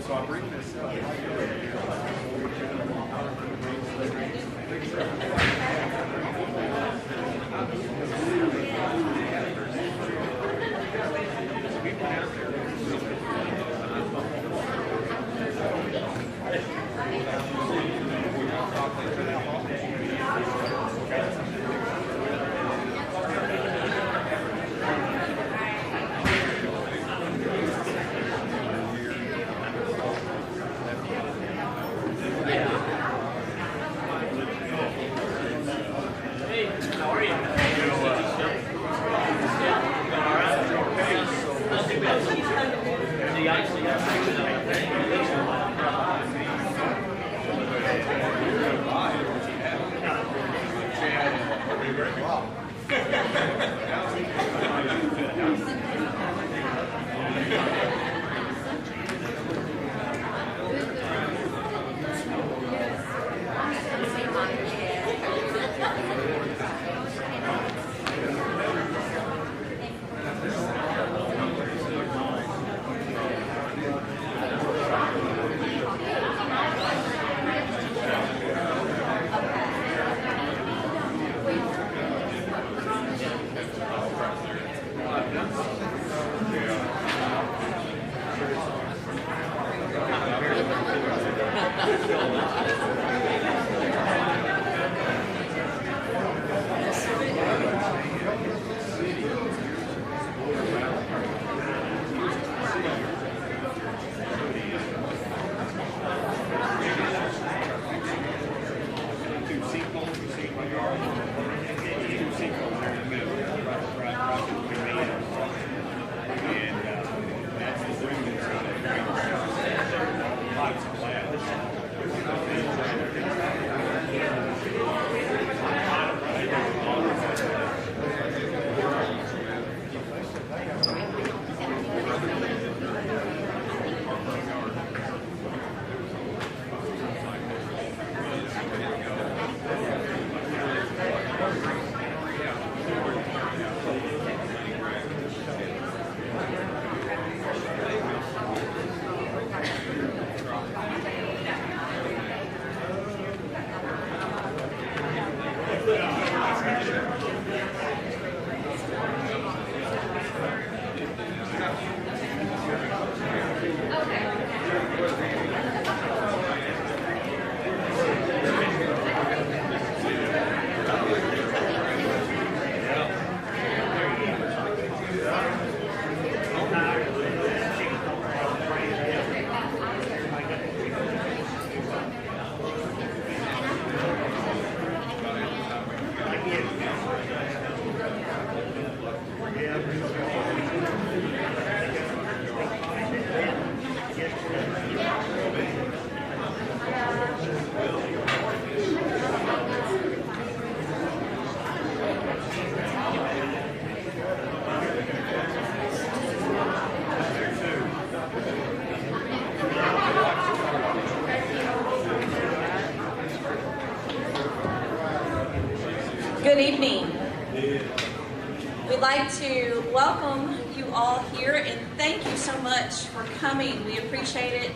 So I bring this up. Good evening. We'd like to welcome you all here and thank you so much for coming. We appreciate it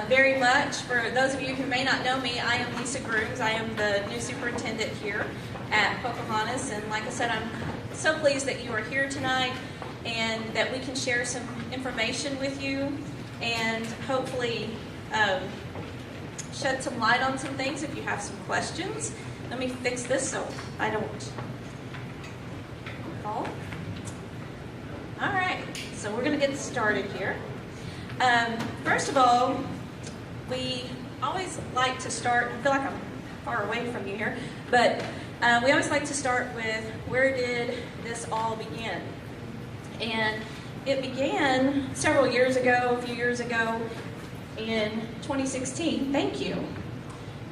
very much. For those of you who may not know me, I am Lisa Grooms. I am the new superintendent here at Pocahontas, and like I said, I'm so pleased that you are here tonight and that we can share some information with you and hopefully shed some light on some things if you have some questions. Let me fix this so I don't fall. All right, so we're going to get started here. First of all, we always like to start, I feel like I'm far away from you here, but we always like to start with where did this all begin? And it began several years ago, a few years ago, in 2016. Thank you.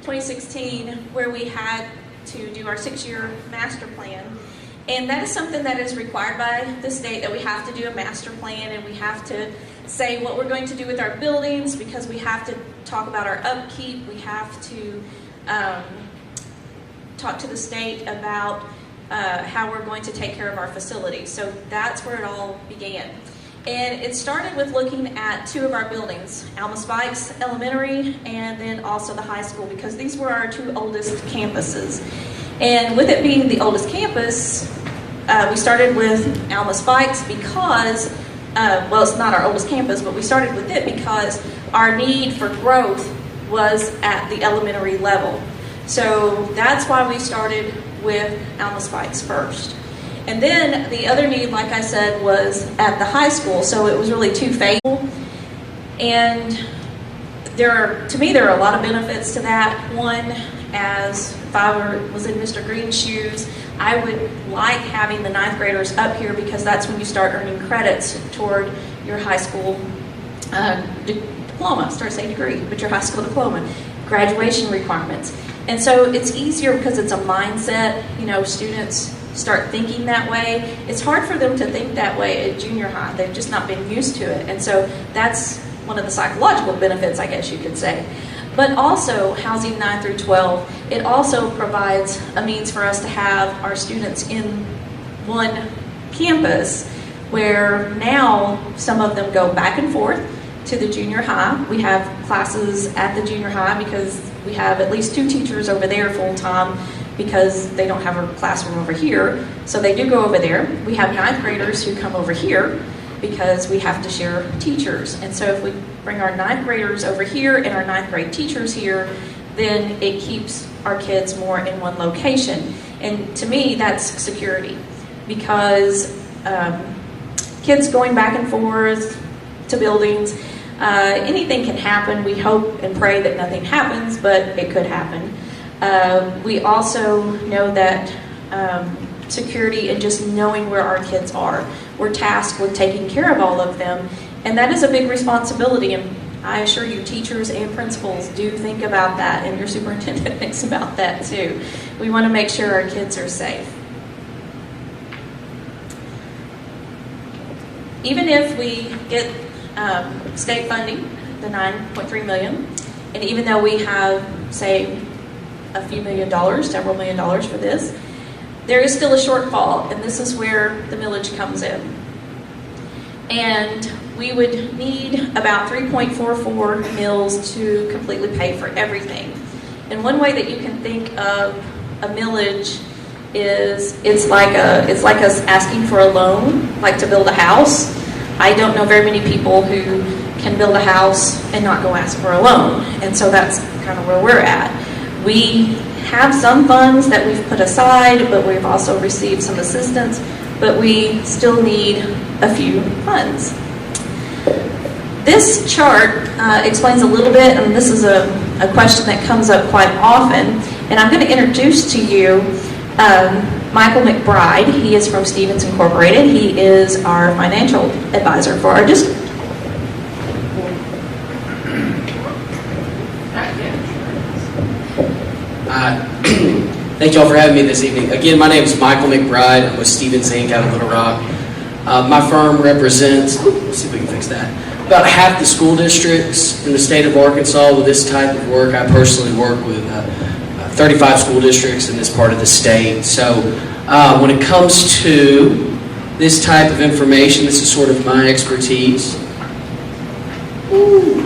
2016, where we had to do our 6-year master plan. And that is something that is required by the state, that we have to do a master plan and we have to say what we're going to do with our buildings, because we have to talk about our upkeep. We have to talk to the state about how we're going to take care of our facilities. So that's where it all began. And it started with looking at two of our buildings, Alma Spikes Elementary and then also the high school, because these were our two oldest campuses. And with it being the oldest campus, we started with Alma Spikes because, well, it's not our oldest campus, but we started with it because our need for growth was at the elementary level. So that's why we started with Alma Spikes first. And then the other need, like I said, was at the high school. So it was really two-phase. And to me, there are a lot of benefits to that. One, as if I was in Mr. Green's shoes, I would like having the ninth graders up here because that's when you start earning credits toward your high school diploma. Start saying degree, but your high school diploma, graduation requirements. And so it's easier because it's a mindset. You know, students start thinking that way. It's hard for them to think that way at junior high. They've just not been used to it. And so that's one of the psychological benefits, I guess you could say. But also, housing 9 through 12, it also provides a means for us to have our students in one campus where now some of them go back and forth to the junior high. We have classes at the junior high because we have at least 2 teachers over there full-time because they don't have a classroom over here. So they do go over there. We have ninth graders who come over here because we have to share teachers. And so if we bring our ninth graders over here and our ninth grade teachers here, then it keeps our kids more in one location. And to me, that's security, because kids going back and forth to buildings, anything can happen. We hope and pray that nothing happens, but it could happen. We also know that security and just knowing where our kids are. We're tasked with taking care of all of them, and that is a big responsibility. And I assure you, teachers and principals do think about that, and your superintendent thinks about that too. We want to make sure our kids are safe. Even if we get state funding, the $9.3 million, and even though we have, say, a few $1 million, several $1 million for this, there is still a shortfall, and this is where the millage comes in. And we would need about 3.44 mills to completely pay for everything. And one way that you can think of a millage is it's like us asking for a loan, like to build a house. I don't know very many people who can build a house and not go ask for a loan, and so that's kind of where we're at. We have some funds that we've put aside, but we've also received some assistance, but we still need a few funds. This chart explains a little bit, and this is a question that comes up quite often, and I'm going to introduce to you Michael McBride. He is from Stevens Incorporated. He is our financial advisor for our district. Thank you all for having me this evening. Again, my name is Michael McBride. I'm with Stevens Inc. out of Little Rock. My firm represents, let's see if we can fix that, about half the school districts in the state of Arkansas with this type of work. I personally work with 35 school districts in this part of the state. So when it comes to this type of information, this is sort of my expertise. Ooh.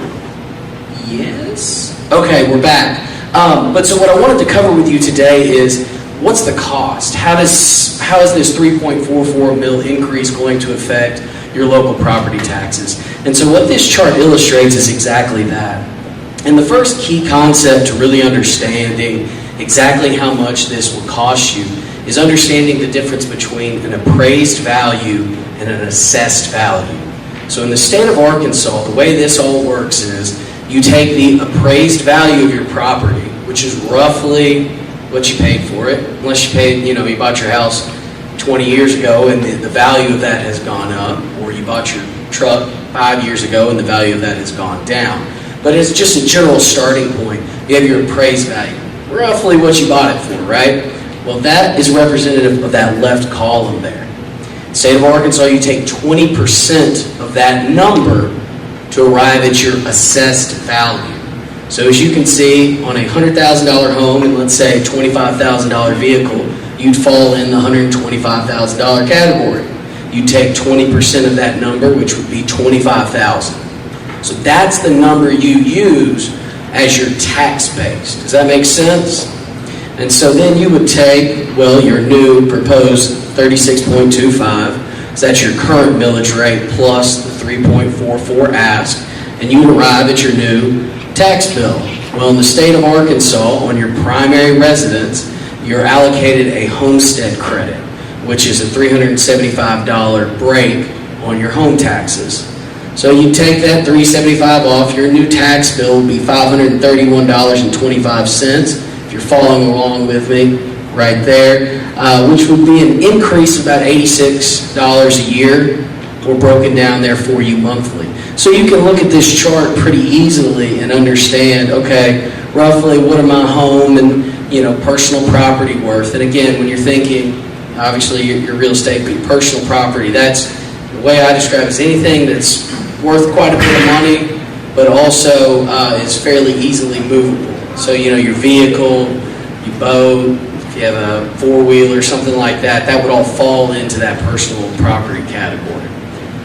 Yes. Okay, we're back. But so what I wanted to cover with you today is what's the cost? How is this 3.44 mil increase going to affect your local property taxes? And so what this chart illustrates is exactly that. And the first key concept to really understanding exactly how much this will cost you is understanding the difference between an appraised value and an assessed value. So in the state of Arkansas, the way this all works is you take the appraised value of your property, which is roughly what you paid for it, unless you paid, you bought your house 20 years ago and the value of that has gone up, or you bought your truck 5 years ago and the value of that has gone down. But it's just a general starting point. You have your appraised value, roughly what you bought it for, right? Well, that is representative of that left column there. State of Arkansas, you take 20% of that number to arrive at your assessed value. So as you can see, on a $100,000 home and let's say a $25,000 vehicle, you'd fall in the $125,000 category. you take 20% of that number, which would be $25,000. So that's the number you use as your tax base. Does that make sense? And so then you would take, well, your new proposed 36.25, so that's your current millage rate plus the 3.44 ask, and you would arrive at your new tax bill. Well, in the state of Arkansas, on your primary residence, you're allocated a homestead credit, which is a $375 break on your home taxes. So you take that $375 off, your new tax bill will be $531.25, if you're following along with me right there, which would be an increase of about $86 a year. We're broken down there for you monthly. So you can look at this chart pretty easily and understand, okay, roughly what are my home and personal property worth. And again, when you're thinking, obviously your real estate, but your personal property, that's the way I describe it, is anything that's worth quite a bit of money, but also is fairly easily movable. So your vehicle, your boat, if you have a four-wheeler, something like that, that would all fall into that personal property category.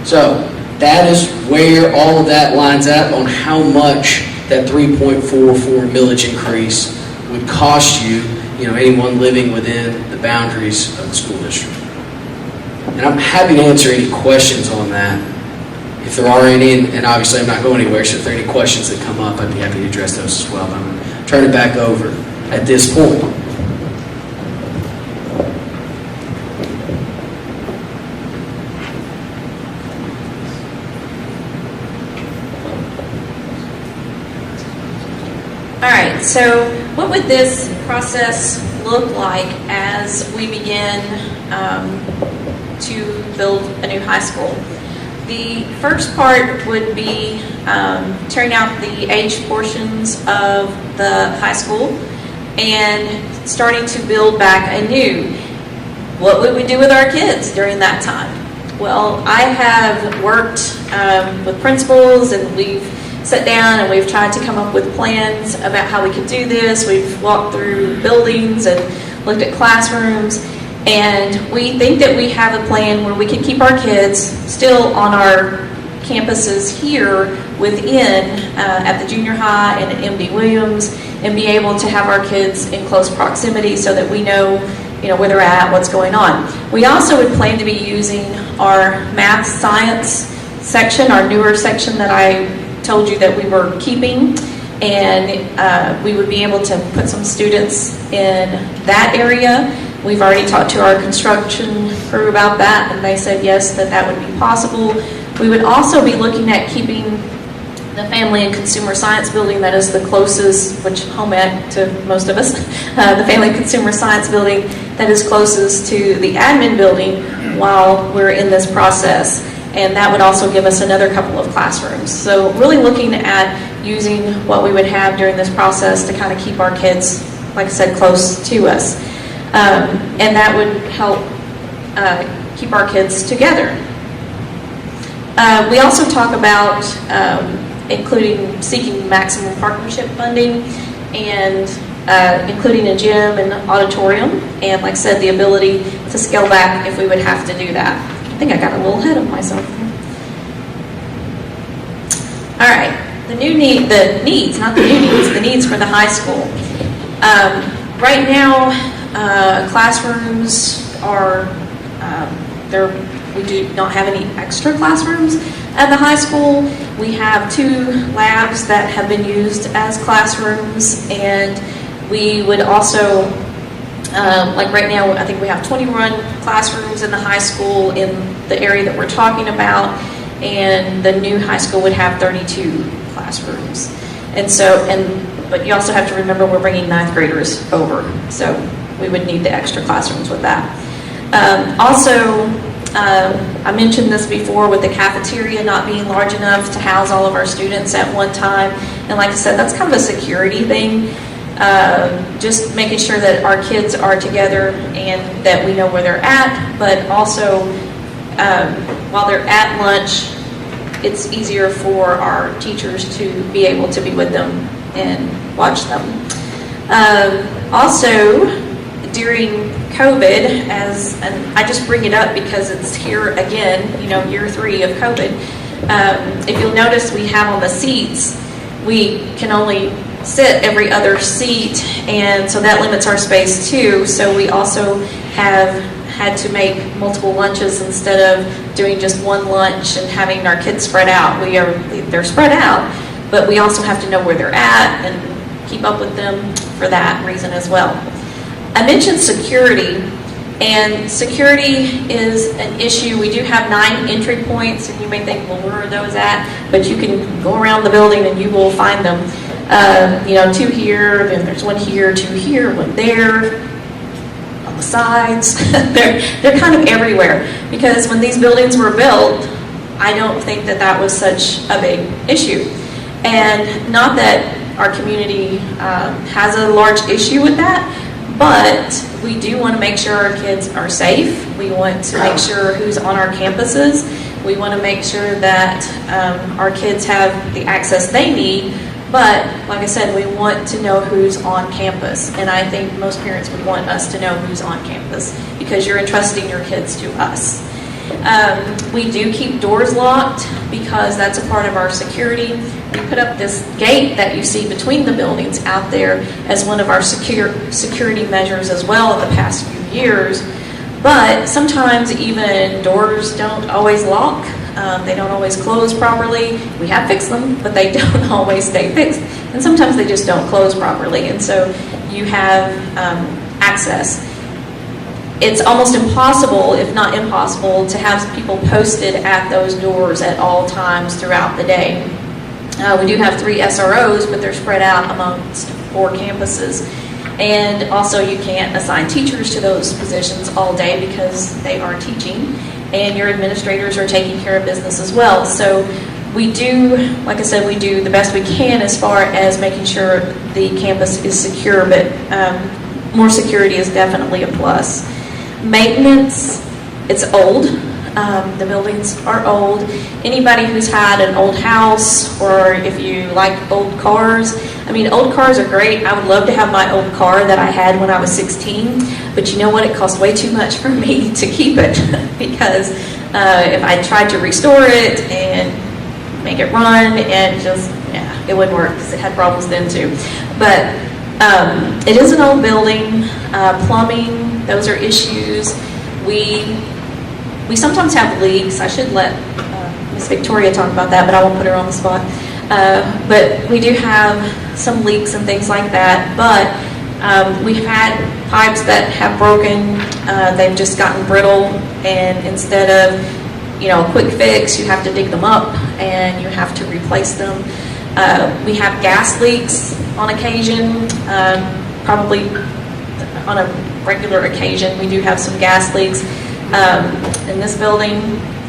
So that is where all of that lines up on how much that 3.44 millage increase would cost you, anyone living within the boundaries of the school district. And I'm happy to answer any questions on that, if there are any, and obviously I'm not going anywhere, so if there are any questions that come up, I'd be happy to address those as well. But I'm going to turn it back over at this point. All right, so what would this process look like as we begin to build a new high school? The first part would be tearing out the age portions of the high school and starting to build back anew. What would we do with our kids during that time? Well, I have worked with principals, and we've sat down and we've tried to come up with plans about how we could do this. We've walked through buildings and looked at classrooms, and we think that we have a plan where we can keep our kids still on our campuses here within at the junior high and at MD Williams, and be able to have our kids in close proximity so that we know where they're at, what's going on. We also would plan to be using our math science section, our newer section that I told you that we were keeping, and we would be able to put some students in that area. We've already talked to our construction crew about that, and they said yes, that would be possible. We would also be looking at keeping the Family and Consumer Science building that is the closest, which home ec to most of us, the Family and Consumer Science building that is closest to the admin building while we're in this process. And that would also give us another couple of classrooms. So really looking at using what we would have during this process to kind of keep our kids, like I said, close to us. And that would help keep our kids together. We also talk about including seeking maximum partnership funding and including a gym and auditorium. And like I said, the ability to scale back if we would have to do that. I think I got a little ahead of myself. All right, the needs for the high school. Right now, classrooms are we do not have any extra classrooms at the high school. We have 2 labs that have been used as classrooms, and we would also like right now, I think we have 21 classrooms in the high school in the area that we're talking about, and the new high school would have 32 classrooms. And so, but you also have to remember we're bringing 9th graders over, so we would need the extra classrooms with that. I mentioned this before with the cafeteria not being large enough to house all of our students at one time, and like I said, that's kind of a security thing. Just making sure that our kids are together and that we know where they're at, but also while they're at lunch, it's easier for our teachers to be able to be with them and watch them. Also, during COVID, and I just bring it up because it's here again, year 3 of COVID. If you'll notice, we have on the seats, we can only sit every other seat, and so that limits our space too. So we also have had to make multiple lunches instead of doing just one lunch and having our kids spread out. They're spread out, but we also have to know where they're at and keep up with them for that reason as well. I mentioned security, and security is an issue. We do have 9 entry points, and you may think, well, where are those at? But you can go around the building and you will find them. 2 here, then there's 1 here, 2 here, 1 there, on the sides. They're kind of everywhere, because when these buildings were built, I don't think that was such a big issue. And not that our community has a large issue with that, but we do want to make sure our kids are safe. We want to make sure who's on our campuses. We want to make sure that our kids have the access they need. But like I said, we want to know who's on campus. And I think most parents would want us to know who's on campus, because you're entrusting your kids to us. We do keep doors locked because that's a part of our security. We put up this gate that you see between the buildings out there as one of our security measures as well in the past few years. But sometimes even doors don't always lock. They don't always close properly. We have fixed them, but they don't always stay fixed. And sometimes they just don't close properly. And so you have access. It's almost impossible, if not impossible, to have people posted at those doors at all times throughout the day. We do have 3 SROs, but they're spread out amongst 4 campuses. And also you can't assign teachers to those positions all day because they are teaching, and your administrators are taking care of business as well. So we do, like I said, we do the best we can as far as making sure the campus is secure, but more security is definitely a plus. Maintenance, it's old. The buildings are old. Anybody who's had an old house, or if you like old cars, old cars are great. I would love to have my old car that I had when I was 16, but you know what? It cost way too much for me to keep it because if I tried to restore it and make it run, it wouldn't work because it had problems then too. But it is an old building. Plumbing, those are issues. We sometimes have leaks. I should let Miss Victoria talk about that, but I won't put her on the spot. But we do have some leaks and things like that. But we've had pipes that have broken. They've just gotten brittle, and instead of a quick fix, you have to dig them up and you have to replace them. We have gas leaks on occasion, probably on a regular occasion. We do have some gas leaks in this building,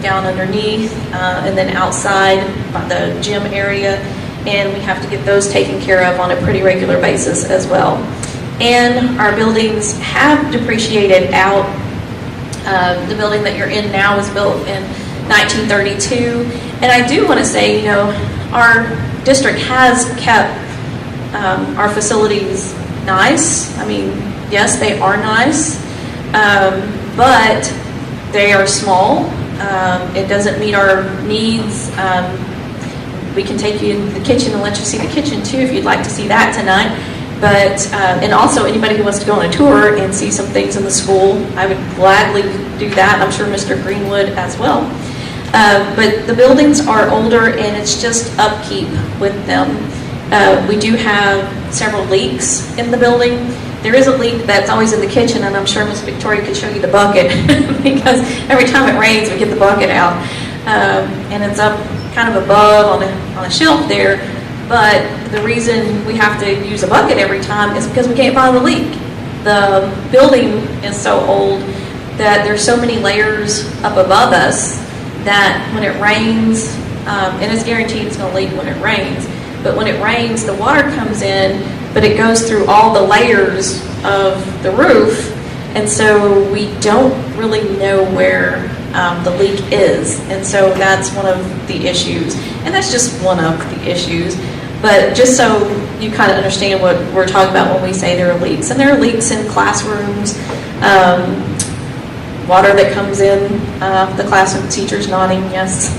down underneath, and then outside by the gym area, and we have to get those taken care of on a pretty regular basis as well. And our buildings have depreciated out. The building that you're in now was built in 1932, and I do want to say, our district has kept our facilities nice. Yes, they are nice, but they are small. It doesn't meet our needs. We can take you in the kitchen and let you see the kitchen too if you'd like to see that tonight. But and also anybody who wants to go on a tour and see some things in the school, I would gladly do that. I'm sure Mr. Green would as well. But the buildings are older, and it's just upkeep with them. We do have several leaks in the building. There is a leak that's always in the kitchen, and I'm sure Miss Victoria could show you the bucket because every time it rains, we get the bucket out. And it's up kind of above on a shelf there. But the reason we have to use a bucket every time is because we can't find the leak. The building is so old that there's so many layers up above us that when it rains, and it's guaranteed it's going to leak when it rains, but when it rains, the water comes in, but it goes through all the layers of the roof, and so we don't really know where the leak is, and so that's one of the issues, and that's just one of the issues. But just so you kind of understand what we're talking about when we say there are leaks. And there are leaks in classrooms, water that comes in the classroom, teachers nodding yes,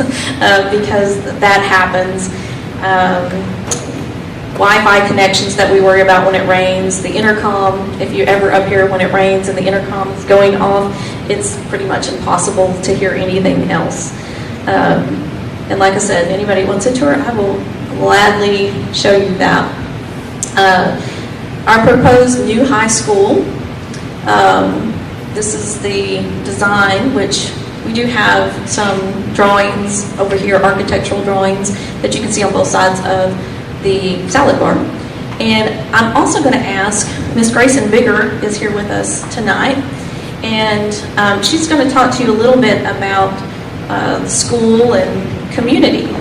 because that happens. Wi-Fi connections that we worry about when it rains, the intercom, if you're ever up here when it rains and the intercom is going off, it's pretty much impossible to hear anything else. And like I said, anybody wants a tour, I will gladly show you that. Our proposed new high school, this is the design, which we do have some drawings over here, architectural drawings that you can see on both sides of the salad bar. And I'm also going to ask, Miss Grayson Bigger is here with us tonight, and she's going to talk to you a little bit about the school and community.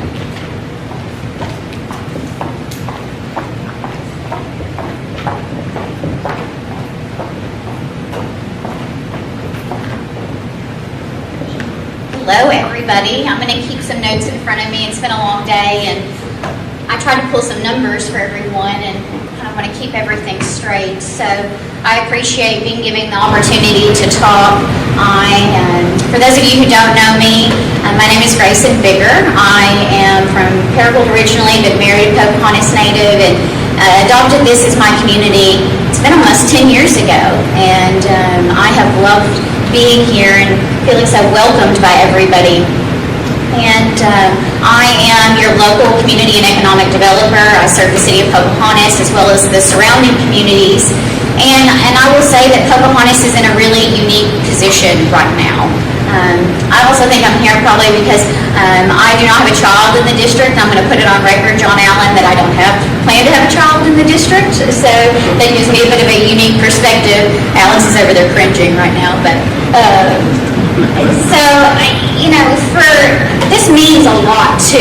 Hello everybody. I'm going to keep some notes in front of me. It's been a long day and I tried to pull some numbers for everyone and kind of want to keep everything straight. So I appreciate being given the opportunity to talk. For those of you who don't know me, my name is Grayson Bigger. I am from Paragould originally, but married a Pocahontas native and adopted this as my community. It's been almost 10 years ago, and I have loved being here and feeling so welcomed by everybody. And I am your local community and economic developer. I serve the city of Pocahontas as well as the surrounding communities. And I will say that Pocahontas is in a really unique position right now. I also think I'm here probably because I do not have a child in the district. I'm going to put it on record, John Allen, that I don't plan to have a child in the district. So that gives me a bit of a unique perspective. Alex is over there cringing right now, but so this means a lot to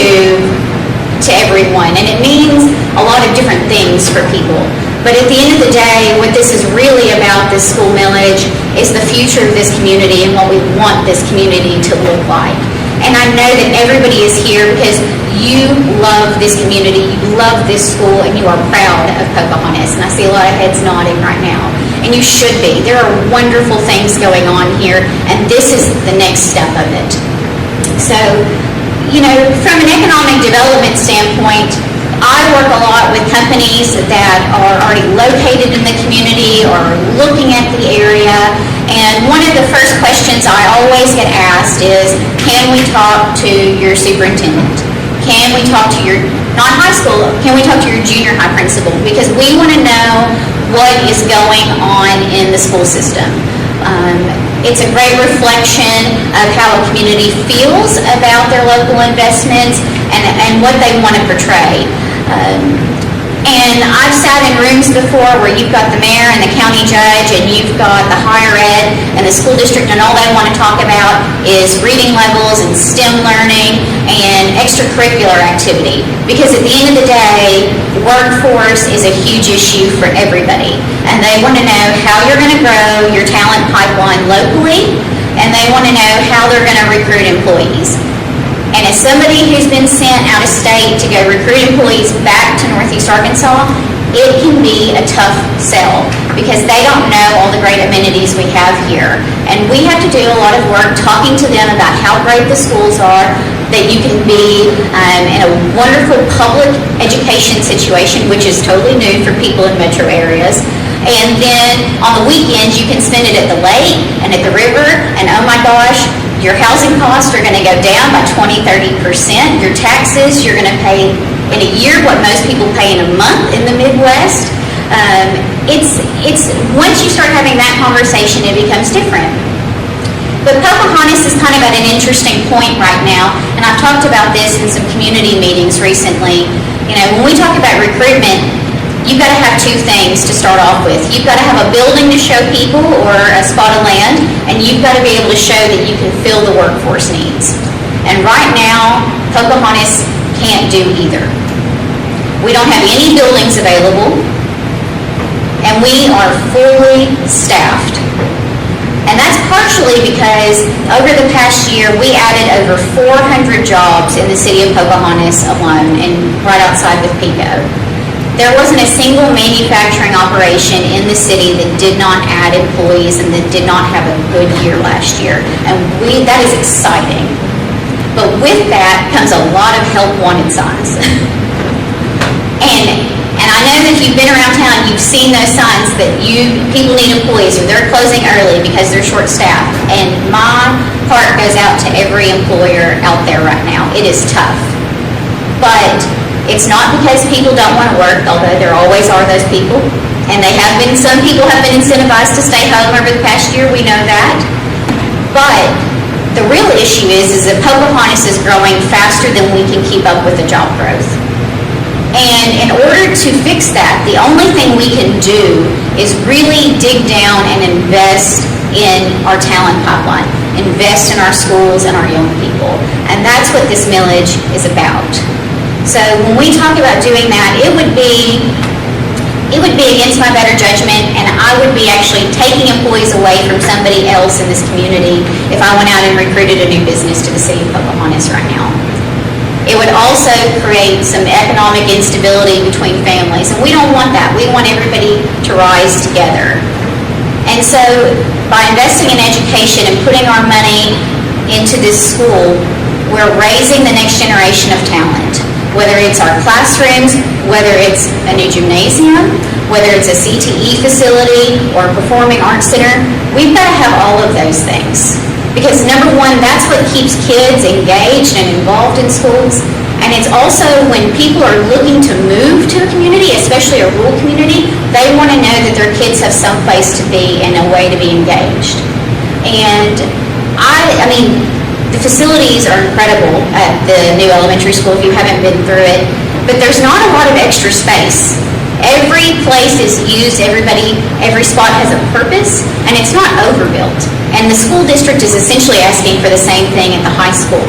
everyone, and it means a lot of different things for people. But at the end of the day, what this is really about, this school millage, is the future of this community and what we want this community to look like. And I know that everybody is here because you love this community, you love this school, and you are proud of Pocahontas. And I see a lot of heads nodding right now. And you should be. There are wonderful things going on here, and this is the next step of it. So, from an economic development standpoint, I work a lot with companies that are already located in the community or looking at the area. And one of the first questions I always get asked is, can we talk to your superintendent? Can we talk to your, not high school, can we talk to your junior high principal? Because we want to know what is going on in the school system. It's a great reflection of how a community feels about their local investments and what they want to portray. And I've sat in rooms before where you've got the mayor and the county judge and you've got the higher ed and the school district, and all they want to talk about is reading levels and STEM learning and extracurricular activity. Because at the end of the day, workforce is a huge issue for everybody. And they want to know how you're going to grow your talent pipeline locally, and they want to know how they're going to recruit employees. And as somebody who's been sent out of state to go recruit employees back to Northeast Arkansas, it can be a tough sell because they don't know all the great amenities we have here. And we have to do a lot of work talking to them about how great the schools are, that you can be in a wonderful public education situation, which is totally new for people in metro areas. And then on the weekends, you can spend it at the lake and at the river, and oh my gosh, your housing costs are going to go down by 20-30%. Your taxes, you're going to pay in a year what most people pay in a month in the Midwest. It's once you start having that conversation, it becomes different. But Pocahontas is kind of at an interesting point right now, and I've talked about this in some community meetings recently. When we talk about recruitment, you've got to have two things to start off with. You've got to have a building to show people or a spot of land, and you've got to be able to show that you can fill the workforce needs. And right now, Pocahontas can't do either. We don't have any buildings available, and we are fully staffed. And that's partially because over the past year, we added over 400 jobs in the city of Pocahontas alone and right outside with Pico. There wasn't a single manufacturing operation in the city that did not add employees and that did not have a good year last year. And that is exciting. But with that comes a lot of help wanted signs. And I know that if you've been around town, you've seen those signs that people need employees or they're closing early because they're short-staffed. And my heart goes out to every employer out there right now. It is tough. But it's not because people don't want to work, although there always are those people. And some people have been incentivized to stay home over the past year, we know that. But the real issue is that Pocahontas is growing faster than we can keep up with the job growth. And in order to fix that, the only thing we can do is really dig down and invest in our talent pipeline, invest in our schools and our young people. And that's what this millage is about. So when we talk about doing that, it would be against my better judgment, and I would be actually taking employees away from somebody else in this community if I went out and recruited a new business to the city of Pocahontas right now. It would also create some economic instability between families, and we don't want that. We want everybody to rise together. And so by investing in education and putting our money into this school, we're raising the next generation of talent. Whether it's our classrooms, whether it's a new gymnasium, whether it's a CTE facility or a performing arts center, we've got to have all of those things. Because number one, that's what keeps kids engaged and involved in schools. And it's also when people are looking to move to a community, especially a rural community, they want to know that their kids have some place to be and a way to be engaged. And I mean, the facilities are incredible at the new elementary school if you haven't been through it, but there's not a lot of extra space. Every place is used, every spot has a purpose, and it's not overbuilt. And the school district is essentially asking for the same thing at the high school.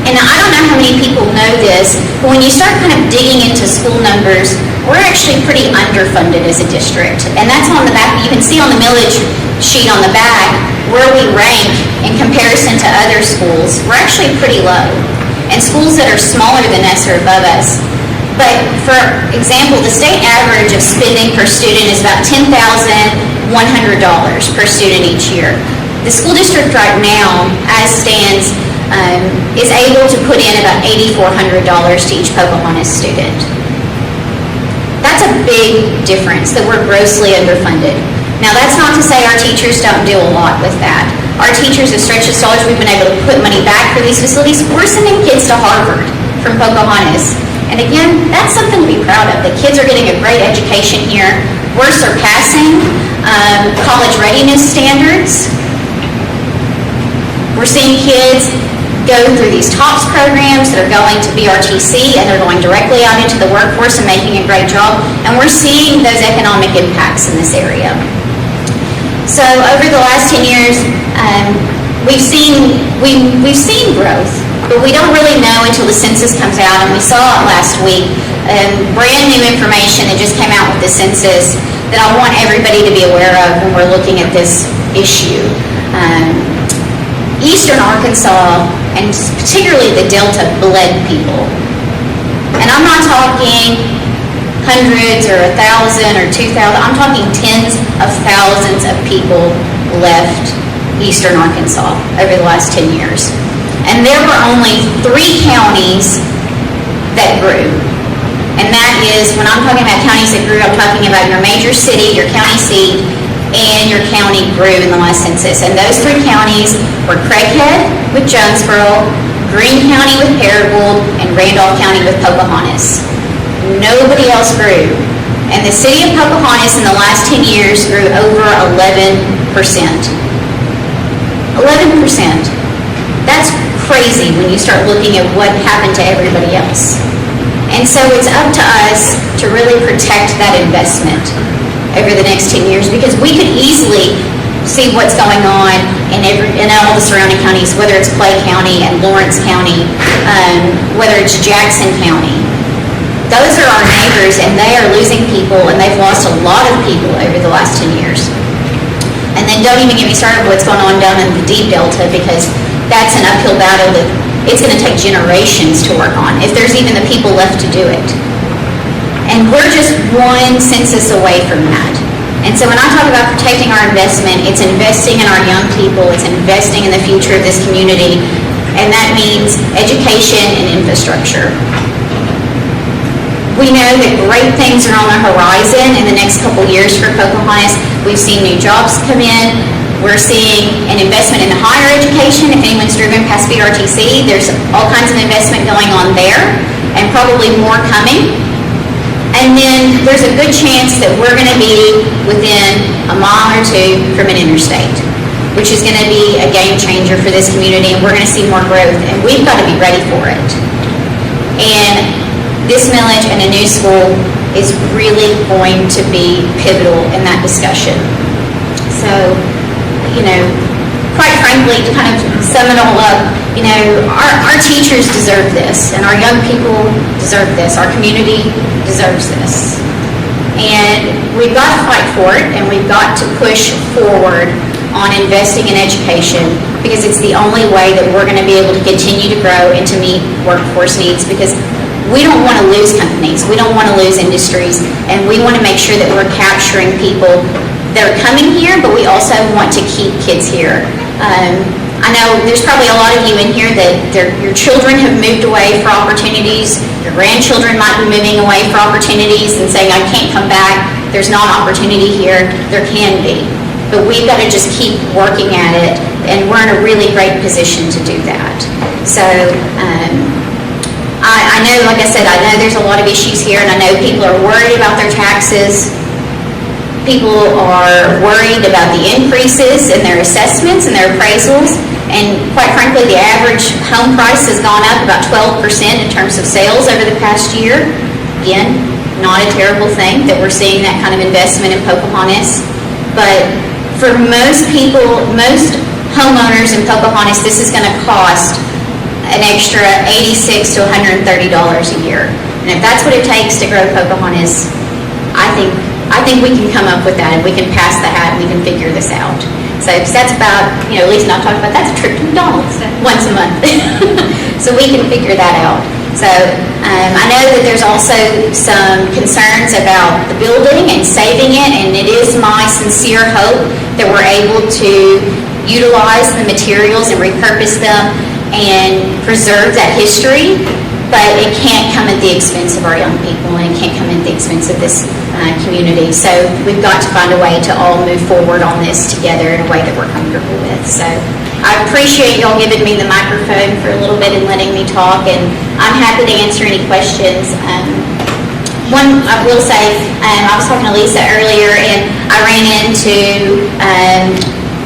And I don't know how many people know this, but when you start kind of digging into school numbers, we're actually pretty underfunded as a district. And that's on the back, you can see on the millage sheet on the back, where we rank in comparison to other schools. We're actually pretty low. And schools that are smaller than us are above us. But for example, the state average of spending per student is about $10,100 per student each year. The school district right now, as stands, is able to put in about $8,400 to each Pocahontas student. That's a big difference, that we're grossly underfunded. Now that's not to say our teachers don't do a lot with that. Our teachers have stretched us dollars. We've been able to put money back for these facilities. We're sending kids to Harvard from Pocahontas. And again, that's something to be proud of. The kids are getting a great education here. We're surpassing college readiness standards. We're seeing kids go through these TOPS programs that are going to BRTC, and they're going directly out into the workforce and making a great job. And we're seeing those economic impacts in this area. So over the last 10 years, we've seen growth, but we don't really know until the census comes out, and we saw it last week. Brand new information that just came out with the census that I want everybody to be aware of when we're looking at this issue. Eastern Arkansas, and particularly the Delta, bled people. And I'm not talking hundreds or 1,000 or 2,000. I'm talking tens of thousands of people left Eastern Arkansas over the last 10 years. And there were only 3 counties that grew. And that is, when I'm talking about counties that grew, I'm talking about your major city, your county seat, and your county grew in the last census. And those 3 counties were Craighead with Jonesboro, Greene County with Paragould, and Randolph County with Pocahontas. Nobody else grew. And the city of Pocahontas in the last 10 years grew over 11%. 11%. That's crazy when you start looking at what happened to everybody else. And so it's up to us to really protect that investment over the next 10 years, because we could easily see what's going on in all the surrounding counties, whether it's Clay County and Lawrence County, whether it's Jackson County. Those are our neighbors, and they are losing people, and they've lost a lot of people over the last 10 years. And And then don't even get me started with what's going on down in the Deep Delta, because that's an uphill battle that it's going to take generations to work on, if there's even the people left to do it. And we're just one census away from that. And so when I talk about protecting our investment, it's investing in our young people, it's investing in the future of this community, and that means education and infrastructure. We know that great things are on the horizon in the next couple years for Pocahontas. We've seen new jobs come in. We're seeing an investment in higher education. If anyone's driven past BRTC, there's all kinds of investment going on there, and probably more coming. And then there's a good chance that we're going to be within a mile or two from an interstate, which is going to be a game changer for this community, and we're going to see more growth, and we've got to be ready for it. And this millage and a new school is really going to be pivotal in that discussion. So, quite frankly, to kind of sum it all up, our teachers deserve this, and our young people deserve this. Our community deserves this. And we've got to fight for it, and we've got to push forward on investing in education, because it's the only way that we're going to be able to continue to grow and to meet workforce needs, because we don't want to lose companies, we don't want to lose industries, and we want to make sure that we're capturing people that are coming here, but we also want to keep kids here. I know there's probably a lot of you in here that your children have moved away for opportunities, your grandchildren might be moving away for opportunities and saying, I can't come back, there's not opportunity here. There can be, but we've got to just keep working at it, and we're in a really great position to do that. So I know, like I said, I know there's a lot of issues here, and I know people are worried about their taxes. People are worried about the increases in their assessments and their appraisals, and quite frankly, the average home price has gone up about 12% in terms of sales over the past year. Again, not a terrible thing that we're seeing that kind of investment in Pocahontas, but for most people, most homeowners in Pocahontas, this is going to cost an extra $86 to $130 a year. And if that's what it takes to grow Pocahontas, I think we can come up with that, and we can pass the hat, and we can figure this out. So that's about, Lisa and I talked about, that's a trip to McDonald's once a month. So we can figure that out. So I know that there's also some concerns about the building and saving it, and it is my sincere hope that we're able to utilize the materials and repurpose them and preserve that history, but it can't come at the expense of our young people, and it can't come at the expense of this community. So we've got to find a way to all move forward on this together in a way that we're comfortable with. So I appreciate y'all giving me the microphone for a little bit and letting me talk, and I'm happy to answer any questions. One, I will say, I was talking to Lisa earlier, and I ran into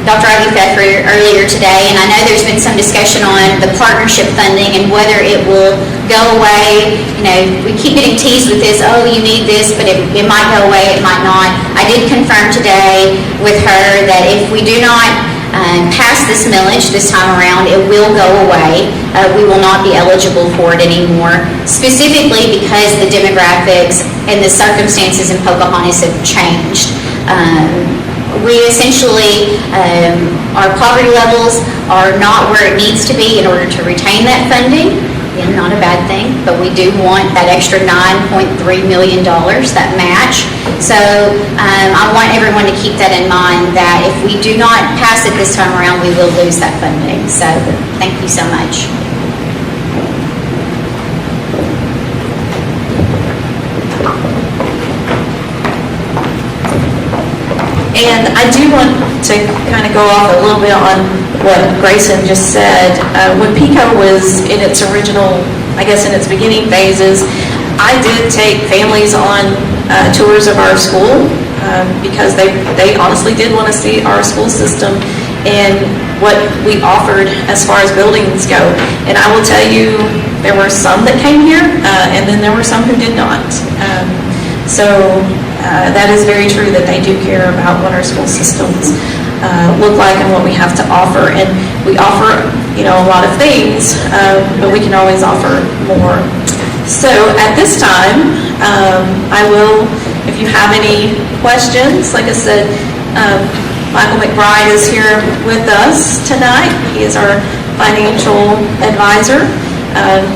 Dr. Ivy Pfeffer earlier today, and I know there's been some discussion on the partnership funding and whether it will go away. We keep getting teased with this, oh, you need this, but it might go away, it might not. I did confirm today with her that if we do not pass this millage this time around, it will go away. We will not be eligible for it anymore, specifically because the demographics and the circumstances in Pocahontas have changed. We essentially, our poverty levels are not where it needs to be in order to retain that funding. Again, not a bad thing, but we do want that extra $9.3 million, that match. So I want everyone to keep that in mind, that if we do not pass it this time around, we will lose that funding. So thank you so much. And I do want to kind of go off a little bit on what Grayson just said. When PICO was in its original, I guess in its beginning phases, I did take families on tours of our school because they honestly did want to see our school system and what we offered as far as buildings go. And I will tell you, there were some that came here, and then there were some who did not. That is very true that they do care about what our school systems look like and what we have to offer. And we offer, a lot of things, but we can always offer more. So at this time, I will, if you have any questions, like I said, Michael McBride is here with us tonight. He is our financial advisor.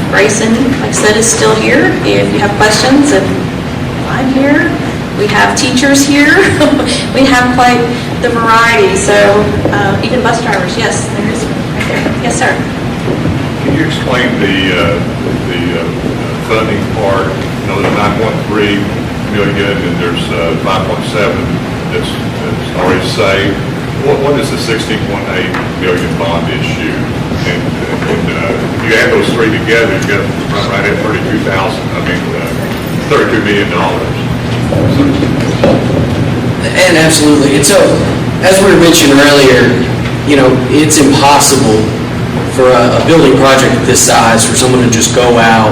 Grayson, like I said, is still here. If you have questions, and I'm here. We have teachers here. We have quite the variety. So even bus drivers, yes, there is one right there. Yes, sir. Can you explain the funding part? You know, there's 9.3 million and there's 5.7 that's already saved. What is the 16.8 million bond issue? And you add those three together, you get right at $32 million. And absolutely. And so, as we were mentioning earlier, you know, it's impossible for a building project of this size for someone to just go out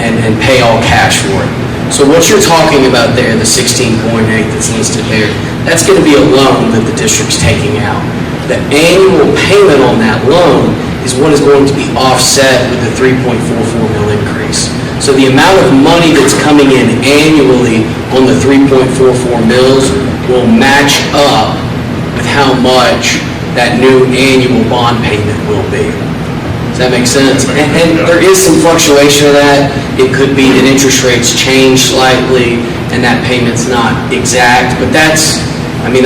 and pay all cash for it. So what you're talking about there, the 16.8 that's listed there, that's going to be a loan that the district's taking out. The annual payment on that loan is what is going to be offset with the 3.44 mil increase. So the amount of money that's coming in annually on the 3.44 mils will match up with how much that new annual bond payment will be. Does that make sense? And there is some fluctuation of that. It could be that interest rates change slightly and that payment's not exact, but we'd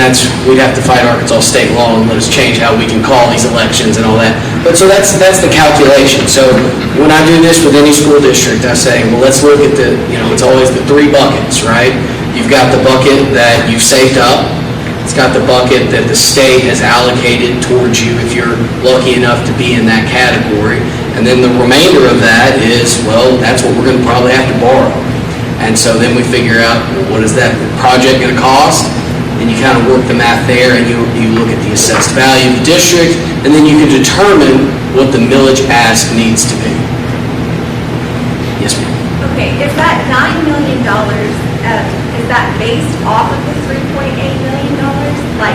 have to fight Arkansas state law and let us change how we can call these elections and all that. But so that's the calculation. So when I do this with any school district, I say, well, let's look at it's always the three buckets, right? You've got the bucket that you've saved up. It's got the bucket that the state has allocated towards you if you're lucky enough to be in that category. And then the remainder of that is, well, that's what we're going to probably have to borrow. And so then we figure out, well, what is that project going to cost? And you kind of work the math there, and you look at the assessed value of the district, and then you can determine what the millage ask needs to be. Yes, ma'am. Okay, is that $9 million, is that based off of the $3.8 million? Like,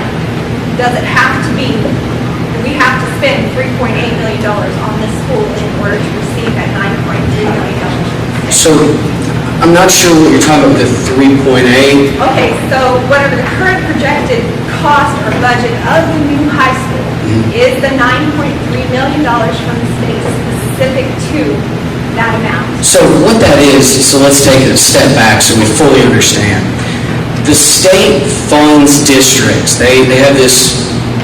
does it have to be, do we have to spend $3.8 million on this school in order to receive that $9.3 million? So, I'm not sure what you're talking about with the 3.8. Okay, so whatever the current projected cost or budget of the new high school is the $9.3 million from the state specific to that amount. So what that is, so let's take it a step back so we fully understand. The state funds districts. They have this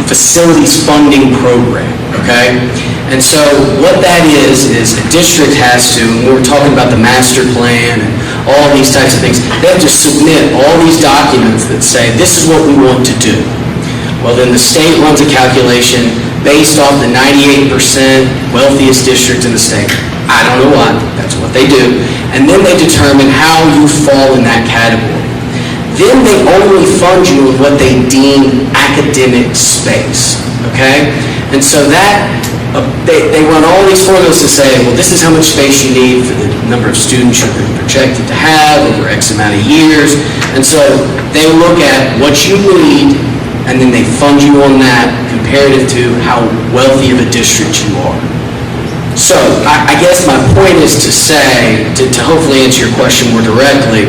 facilities funding program, okay? And so what that is a district has to, and we're talking about the master plan and all these types of things, they have to submit all these documents that say, this is what we want to do. Well, then the state runs a calculation based off the 98% wealthiest districts in the state. I don't know why, that's what they do. And then they determine how you fall in that category. Then they only fund you with what they deem academic space, okay? And so that, they run all these formulas to say, well, this is how much space you need for the number of students you're projected to have over X amount of years. And so they look at what you need, and then they fund you on that comparative to how wealthy of a district you are. So I guess my point is to say, to hopefully answer your question more directly,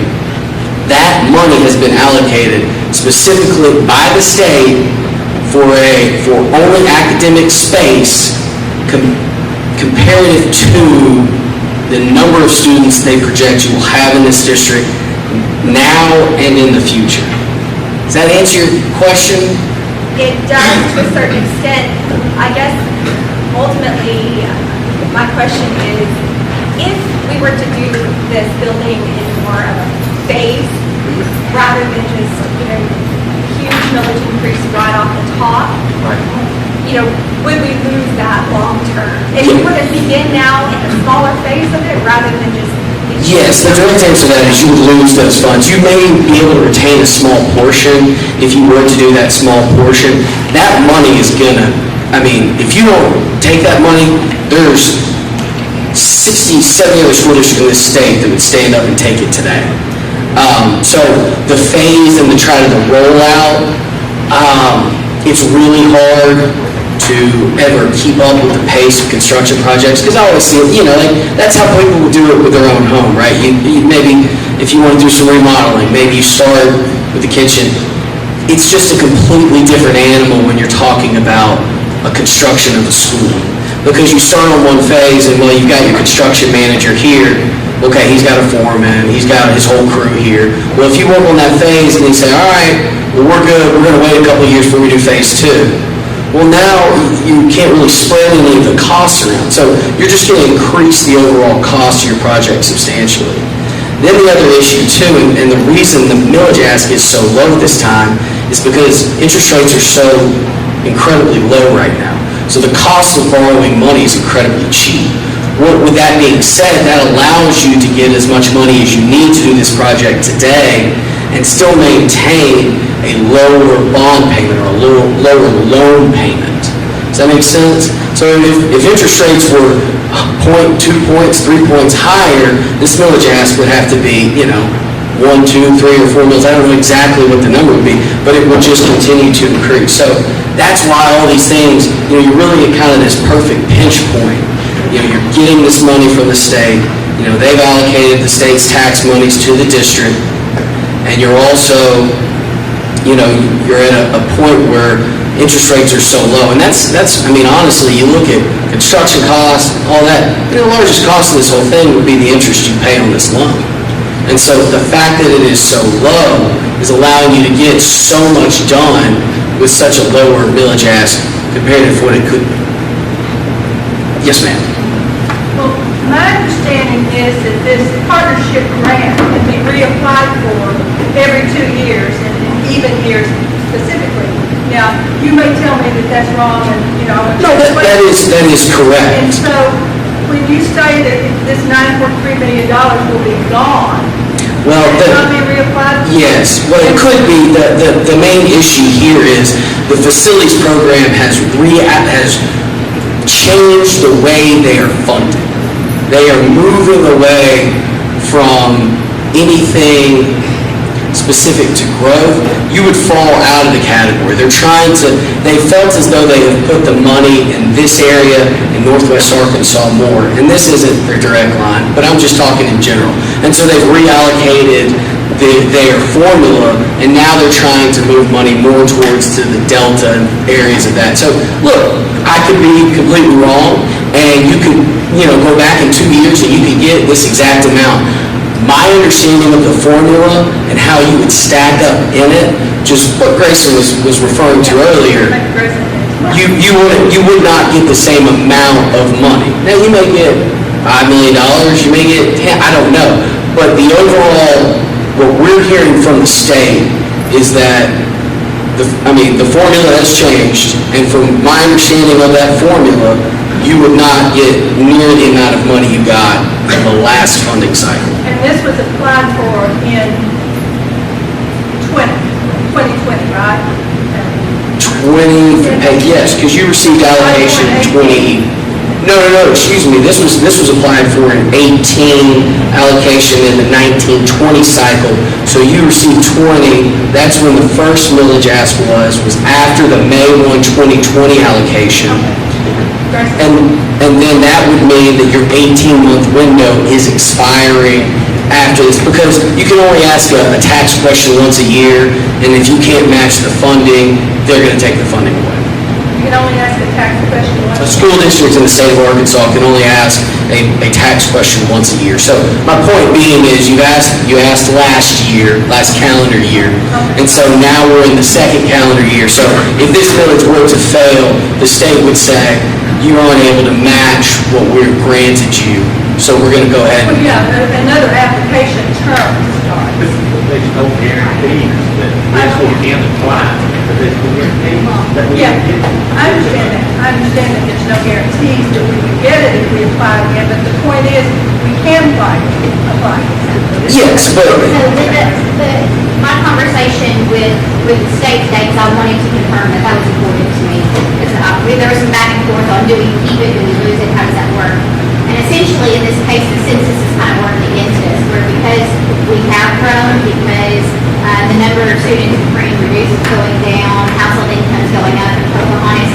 that money has been allocated specifically by the state for only academic space comparative to the number of students they project you will have in this district now and in the future. Does that answer your question? It does to a certain extent. I guess ultimately my question is, if we were to do this building in more of a phase rather than just, huge millage increase right off the top, would we lose that long term? If we were to begin now in a smaller phase of it rather than just... Yes, the direct answer to that is you would lose those funds. You may be able to retain a small portion if you were to do that small portion. That money is if you don't take that money, there's 60, 70 other school districts in this state that would stand up and take it today. So the phase and the rollout, it's really hard to ever keep up with the pace of construction projects, because I always see it, that's how people will do it with their own home, right? You maybe, if you want to do some remodeling, maybe you start with the kitchen, it's just a completely different animal when you're talking about a construction of a school. Because you start on one phase and, well, you've got your construction manager here, okay, he's got a foreman, he's got his whole crew here. Well, if you work on that phase and you say, all right, well, we're good, we're gonna wait a couple of years before we do phase 2. Well, now you can't really spread any of the costs around. So you're just gonna increase the overall cost of your project substantially. Then the other issue too, and the reason the millage ask is so low this time is because interest rates are so incredibly low right now. So the cost of borrowing money is incredibly cheap. With that being said, that allows you to get as much money as you need to do this project today and still maintain a lower bond payment or a lower loan payment. Does that make sense? So if interest rates were a point, 2 points, 3 points higher, this millage ask would have to be, 1, 2, 3, or 4 mils. I don't know exactly what the number would be, but it would just continue to increase. So that's why all these things, you're really at kind of this perfect pinch point. You're getting this money from the state. They've allocated the state's tax monies to the district, and you're also, you're at a point where interest rates are so low. And that's honestly, you look at construction costs, all that, the largest cost of this whole thing would be the interest you pay on this loan. And so the fact that it is so low is allowing you to get so much done with such a lower millage ask compared to what it could be. Yes, ma'am. Well, my understanding is that this partnership grant can be reapplied for every 2 years, and in even years specifically. Now, you may tell me that that's wrong, and, No, that is correct. And so, when you say that this $9.3 million will be gone, Well, can it not be reapplied? yes, well, it could be. The main issue here is the facilities program has changed the way they are funded. They are moving away from anything specific to growth. You would fall out of the category. They felt as though they have put the money in this area in Northwest Arkansas more, and this isn't their direct line, but I'm just talking in general. And so they've reallocated their formula, and now they're trying to move money more towards to the delta areas of that. So look, I could be completely wrong, and you could go back in 2 years and you could get this exact amount. My understanding of the formula and how you would stack up in it, just what Grayson was referring to earlier, you would not get the same amount of money. Now, you may get $5 million, you may get 10, I don't know. But the overall, what we're hearing from the state is that the formula has changed, and from my understanding of that formula, you would not get near the amount of money you got in the last funding cycle. And this was applied for in 2020, right? 20, yes, because you received allocation in 20. No, excuse me. This was applied for in 18 allocation in the 19-20 cycle. So you received 20. That's when the first millage ask was after the May 1, 2020 allocation. And then that would mean that your 18-month window is expiring after this, because you can only ask a tax question once a year, and if you can't match the funding, they're going to take the funding away. You can only ask a tax question once. A school district in the state of Arkansas can only ask a tax question once a year. So my point being is you asked last calendar year, and so now we're in the second calendar year. So if this millage were to fail, the state would say, you aren't able to match what we're granted you, so we're going to go ahead Well, and... yeah, another application term starts. There's no guarantee that this will can apply, but there's no guarantee that we Yeah, can get it. I understand that. I understand that there's no guarantees that we would get it if we apply again, but the point is, we can apply again. Yes, but... So my conversation with the state today, because I wanted to confirm that was important to me, because there was some back and forth on do we keep it, do we lose it, how does that work? And essentially, in this case, the census is kind of working against us, where because we have grown, because the number of students in free and reduced is going down, household income is going up in Pocahontas,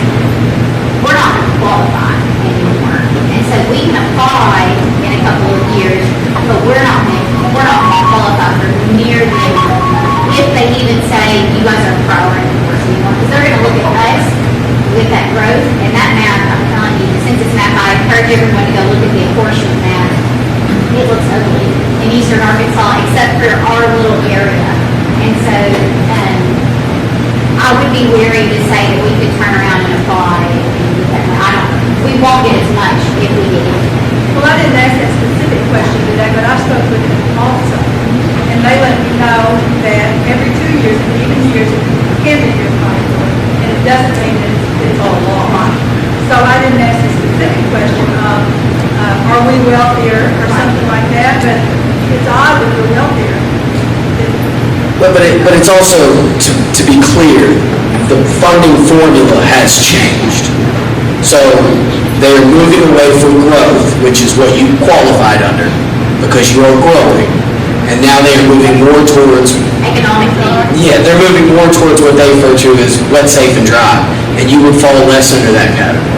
we're not going to qualify anymore. And so we can apply in a couple of years, but we're not going to qualify for near the if they even say, you guys are a priority for us anymore, because they're gonna look at us with that growth, and that map, I'm telling you, the census map, I encourage everyone to go look at the apportionment map. It looks ugly in eastern Arkansas, except for our little area. And so, I would be wary to say that we could turn around and apply and do that. We won't get as much if we did. Well, I didn't ask that specific question today, but I spoke with them also. And they let me know that every 2 years, and even years, it can be reapplied for. And it doesn't mean that it's all law. So I didn't ask a specific question of, are we wealthier or something like that, but it's odd that we're wealthier. But it's also, to be clear, the funding formula has changed. So they're moving away from growth, which is what you qualified under, because you are growing. And now they are moving more towards, Economic need. yeah, they're moving more towards what they refer to as wet, safe, and dry. And you would fall less under that category.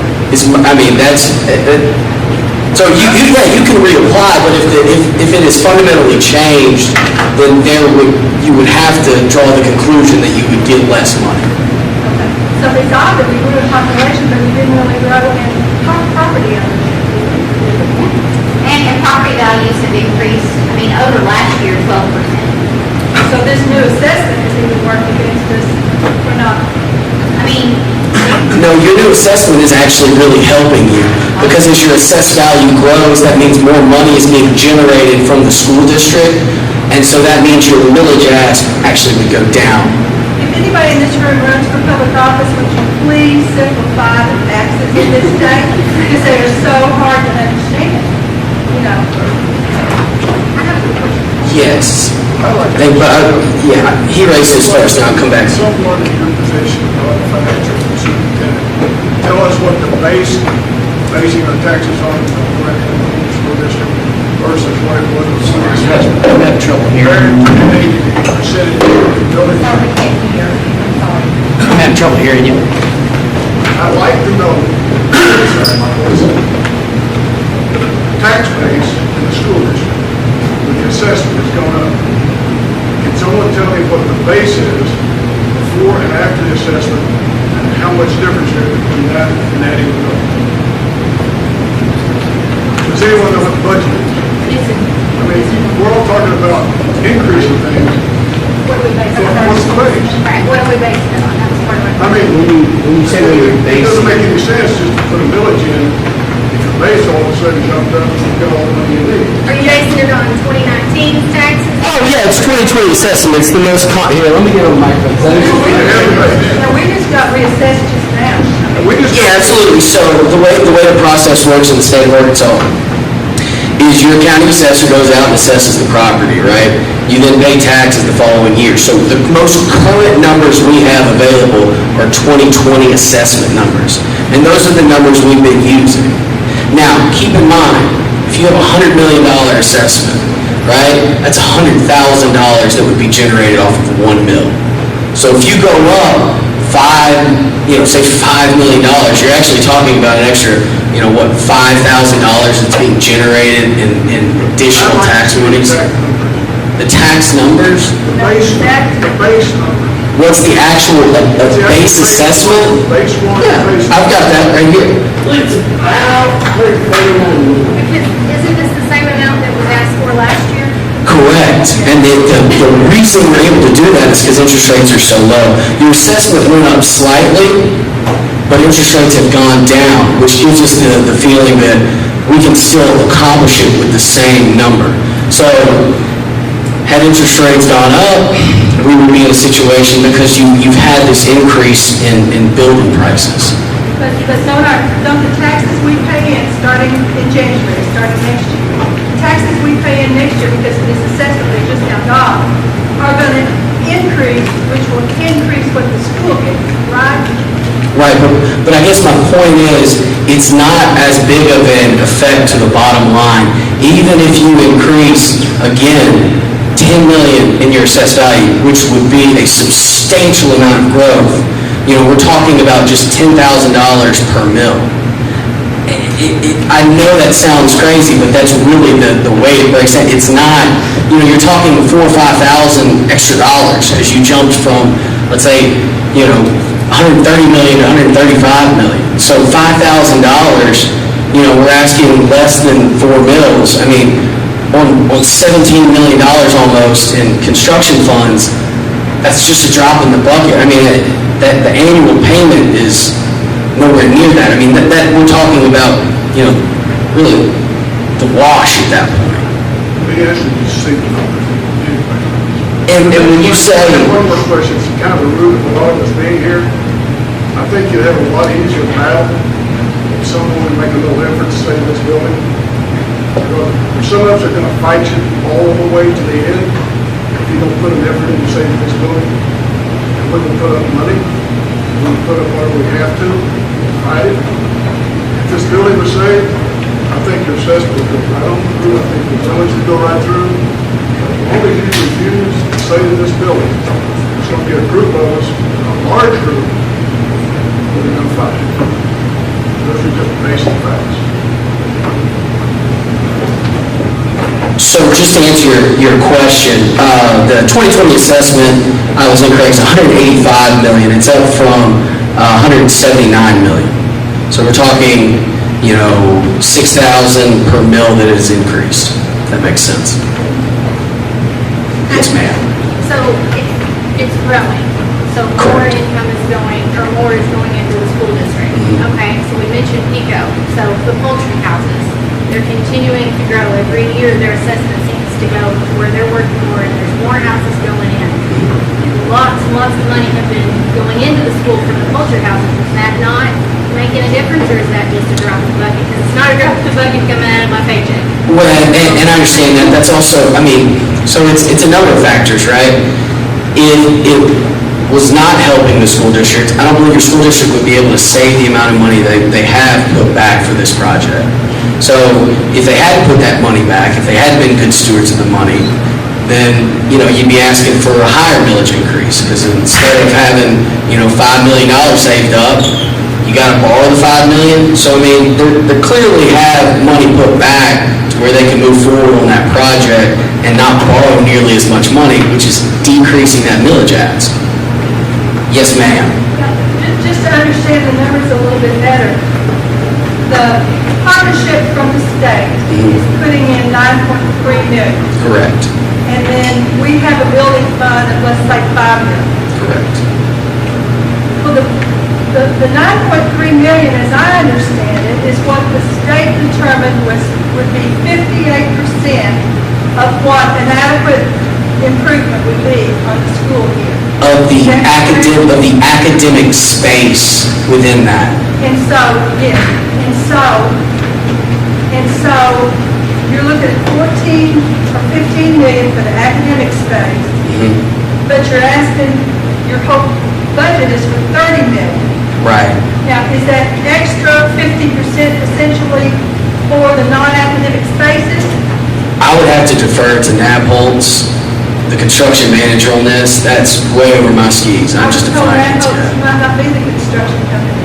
So you can reapply, but if it is fundamentally changed, then you would have to draw the conclusion that you would get less money. Okay. So it's odd that we grew in population, but we didn't really grow in property ownership. And property values have increased, over last year, 12%. So this new assessment is even working against us. We're not. No, your new assessment is actually really helping you, because as your assessed value grows, that means more money is being generated from the school district, and so that means your millage ask actually would go down. If anybody in this room runs for public office, would you please simplify the taxes in this state? Because they are so hard to understand, Yes. He raised his first, and I'll come back. Someone in your position, financial superintendent, tell us what the basing our taxes on the school district versus what it was. I'm having trouble hearing. Percentage of the building. I'm having trouble hearing you. I'd like to know, tax base in the school district, the assessment has gone up. Can someone tell me what the base is before and after the assessment, and how much difference there is between that and adding the bill? Does anyone know what the budget is? We're all talking about increasing things. what do we base it on? What's the base? Right, what are we basing it on? That's part of our. When you say what you're It doesn't basing, make any sense just to put a millage in, if your base all of a sudden jumped up, you've got all the money you need. Are you basing it on 2019 taxes? oh yeah, it's 2020 assessment, it's the most here, let me get on the microphone. No, we just got reassessed just now. Yeah, absolutely. So the way the process works in the state of Arkansas is your county assessor goes out and assesses the property, right? You then pay taxes the following year. So the most current numbers we have available are 2020 assessment numbers. And those are the numbers we've been using. Now, keep in mind, if you have a $100 million assessment, right, that's $100,000 that would be generated off of 1 mil. So if you go up say $5 million, you're actually talking about an extra, $5,000 that's being generated in additional tax monies. The tax numbers? The base number. What's the actual base assessment? Base one, Yeah, base. I've got that right here. Isn't this the same amount that was asked for last year? Correct. And the reason we're able to do that is because interest rates are so low. Your assessment went up slightly, but interest rates have gone down, which gives us the feeling that we can still accomplish it with the same number. So, had interest rates gone up, we would be in a situation because you've had this increase in building prices. But don't the taxes we pay in starting in January, starting next year, the taxes we pay in next year because of this assessment they just now got are going to increase, which will increase what the school gets, right? Right, but I guess my point is, it's not as big of an effect to the bottom line. Even if you increase, again, 10 million in your assessed value, which would be a substantial amount of growth, we're talking about just $10,000 per mil. I know that sounds crazy, but that's really the way it breaks down. It's not, you're talking $4,000 or $5,000 extra dollars as you jumped from, let's say, 130 million to 135 million. So $5,000, we're asking less than 4 mils. I mean, on $17 million almost in construction funds, that's just a drop in the bucket. I mean, the annual payment is nowhere near that. I mean, that we're talking about, really the wash at that point. Let me ask you to see the numbers. And when you say, One more question, it's kind of a root of a lot of us being here. I think you'd have a lot easier battle if someone would make a little effort to save this building. Because some of us are going to fight you all the way to the end if you don't put an effort into saving this building. And we're going to put up money, we're going to put up whatever we have to, fight it. If this building was saved, I think your assessment would go right on through, I think the village would go right through. As long as you refuse to save this building, there's going to be a group of us, a large group, that are going to fight. Those are just basic facts. so just to answer your question, the 2020 assessment, I was incorrect, it's $185 million. It's up from $179 million. So we're talking, 6,000 per mil that has increased. If that makes sense. Yes, ma'am. So it's growing, so more Correct. income is going, or more is going into the school district. Okay, so we mentioned PICO, so the poultry houses, they're continuing to grow. Every year, their assessment seems to go where they're working more, and there's more houses going in. And lots and lots of money have been going into the school from the poultry houses. Is that not making a difference, or is that just a drop in the bucket? Because it's not a drop in the bucket coming out of my paycheck. Well, and I understand that. That's also, so it's a number of factors, right? If it was not helping the school district, I don't believe your school district would be able to save the amount of money they have put back for this project. So if they had put that money back, if they had been good stewards of the money, then, you'd be asking for a higher millage increase, because instead of having, $5 million saved up, you gotta borrow the $5 million. So, they clearly have money put back to where they can move forward on that project and not borrow nearly as much money, which is decreasing that millage ask. Yes, ma'am. Just to understand the numbers a little bit better, the partnership from the state is putting in $9.3 million. Correct. And then we have a building fund of, let's say, $5 million. Correct. Well, the $9.3 million, as I understand it, is what the state determined would be 58% of what an adequate improvement would be on the school year. Of the academic space within that. And so, yeah, and so you're looking at 14 or 15 million for the academic space, but you're asking, your whole budget is for 30 million. Right. Now, is that extra 50% essentially for the non-academic spaces? I would have to defer to Nabholz, the construction manager on this. That's way over my skis. I'm just a finance guy. Might not be the construction company.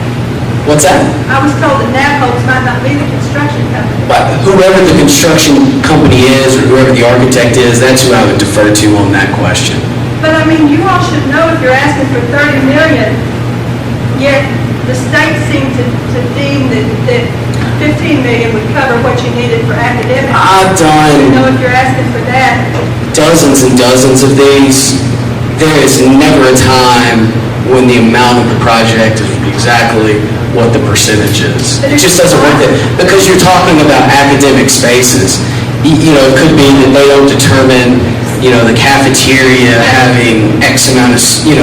What's that? I was told that Nabholz might not be the construction company. But whoever the construction company is, or whoever the architect is, that's who I would defer to on that question. But you all should know if you're asking for 30 million, yet the state seemed to deem that 15 million would cover what you needed for academics. I've You know, done if you're asking for that, dozens and dozens of these. There is never a time when the amount of the project is exactly what the percentage is. It just doesn't work that, because you're talking about academic spaces. It could be that they don't determine, the cafeteria having X amount of, she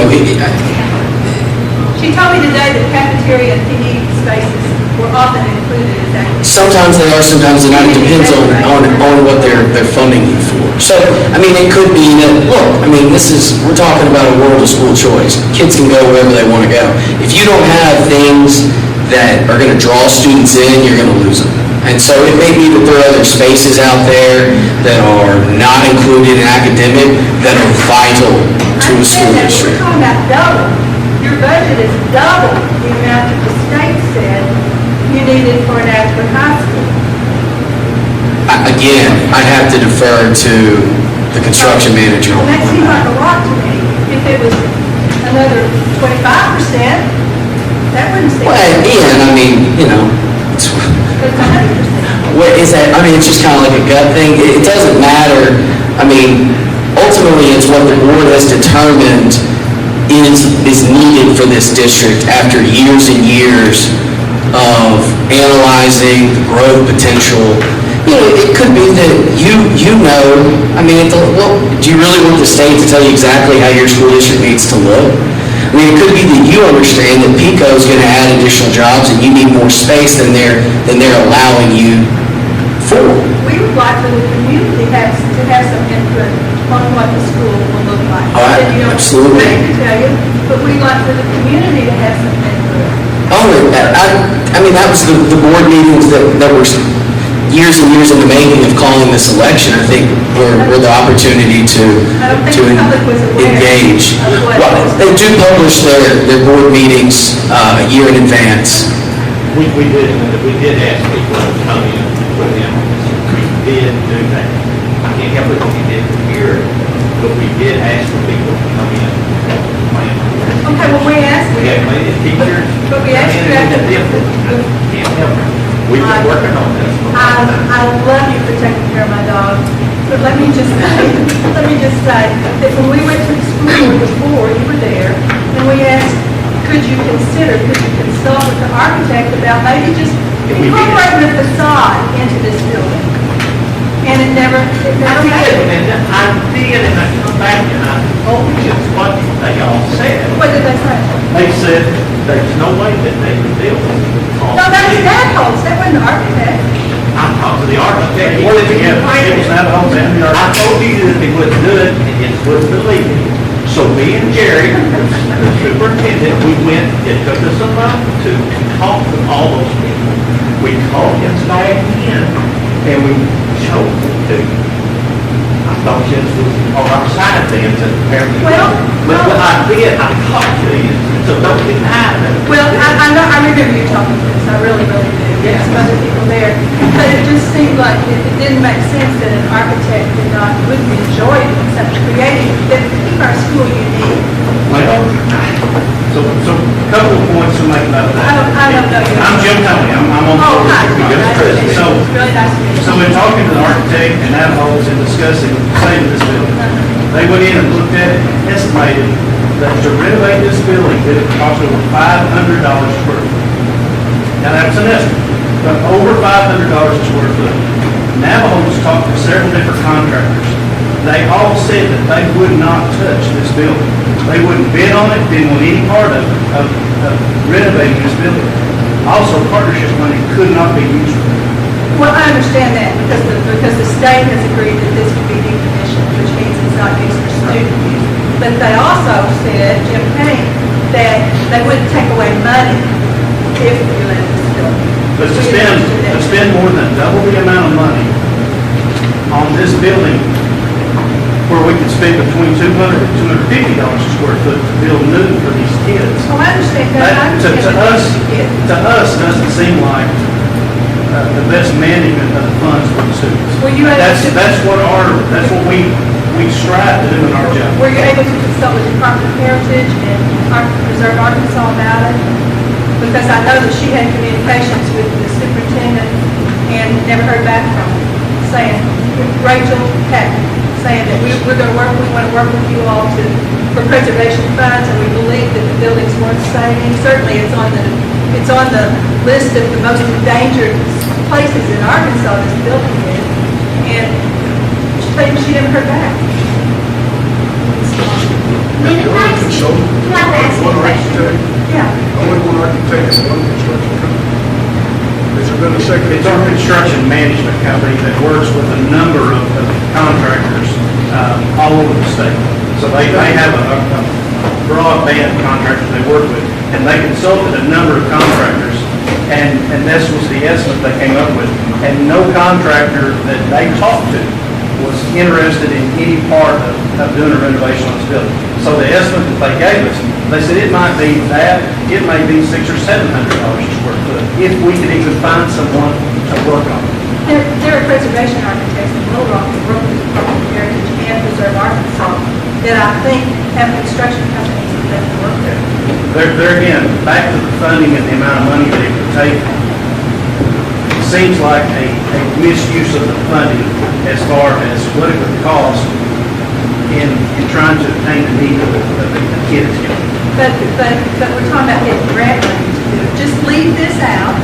told me today that cafeteria and PE spaces were often included as academic. sometimes they are, sometimes they're not. It depends on what they're funding you for. So, it could be that, look, we're talking about a world of school choice. Kids can go wherever they want to go. If you don't have things that are going to draw students in, you're going to lose them. And so it may be that there are other spaces out there that are not included in academic that are vital to a school district. We're talking about double. Your budget is double the amount that the state said, you needed for an adequate high school? Again, I'd have to defer to the construction manager Well, on that seems like that. a lot to me. If it was another 25%, that wouldn't seem. Well, again, I mean, you know, it's, But it's 100%. what is that, I mean, it's just kind of like a gut thing. It doesn't matter. I mean, ultimately, it's what the board has determined is needed for this district after years and years of analyzing the growth potential. You know, it could be that you know, I mean, well, do you really want the state to tell you exactly how your school district needs to look? I mean, it could be that you understand that PICO is going to add additional jobs and you need more space than they're allowing you for. We would like for the community to have some input on what the school will look like. Oh, And, you know, absolutely. they can tell you, but we'd like for the community to have some input. Oh, I mean, that was the board meetings that were years and years in the making of calling this election. I think were the opportunity to I don't think the public was aware engage. of what Well, was- they do publish their board meetings a year in advance. We did ask people to come in with them. We did do that. I can't help it if we did here, but we did ask for people to come in. Okay, well, we asked. We had plenty of teachers. But we asked you after. Can't help it. We've been working on this. I love you for taking care of my dog, but let me just say that when we went to the school before, you were there, and we asked, could you consult with the architect about maybe just incorporating a facade into this building? And it never I did, and I come back and I told you what they all said. What did they say? They said there's no way that they could build it. No, that was Navajo's, that wasn't the architect. I talked to the architect. What did you It was Navajo's and the I told you that they wouldn't do it, and you wouldn't believe me. So me and Jerry, the superintendent, we went, it took us a month to talk to all those people. We called him back in, and we showed them to you. I thought this was on our side then, to apparently. Well, But I did, I talked to you, so don't deny that. Well, I know, I remember you talking to us, I really, really do. There's some other people there. But it just seemed like it didn't make sense that an architect wouldn't enjoy doing such creative, that keep our school unique. Well, so a couple of points to make about that. I don't know you. I'm Jim Tony, I'm on the Oh, board. hi. of the president. So, It's really nice to meet you. so in talking to the architect and Navajos and discussing saving this building, they went in and looked at it and estimated that to renovate this building, it would cost over $500 a square foot. Now, that's an estimate, but over $500 a square foot. Navajos talked to several different contractors. They all said that they would not touch this building. They wouldn't bid on it, didn't want any part of renovating this building. Also, partnership money could not be used for it. Well, I understand that because the state has agreed that this could be decommissioned, which means it's not used for student use. But they also said, Jim Payne, that they wouldn't take away money if we let this building. But to spend more than double the amount of money on this building, where we could spend between $200 and $250 a square foot to build new for these kids. Oh, I understand that. I That, understand to us doesn't seem like the best management of the funds for the students. Were you able to- That's what we strive to do in our job. Were you able to consult with the Department of Heritage and Preserve Arkansas about it? Because I know that she had communications with the superintendent and never heard back from her, saying, Rachel Peck, saying that we want to work with you all for preservation funds, and we believe that the building's worth saving. Certainly, it's on the list of the most endangered places in Arkansas, this building is. And she never heard back. Have you ever consulted with one architect? Yeah. Only one architect and one construction company? Has there been a second? It's our construction management company that works with a number of contractors all over the state. So they have a broad band of contractors they work with, and they consulted a number of contractors, and this was the estimate they came up with. And no contractor that they talked to was interested in any part of doing a renovation on this building. So the estimate that they gave us, they said it might be that, it may be $600 or $700 a square foot. if we could even find someone to work on it. There are preservation architects in Little Rock that work with the Department of Heritage and Preserve Arkansas that I think have construction companies that can work there. There again, back to the funding and the amount of money that it would take, it seems like a misuse of the funding as far as what it would cost in trying to obtain the need of the kids. But we're talking about getting grant money to do it. Just leave this out.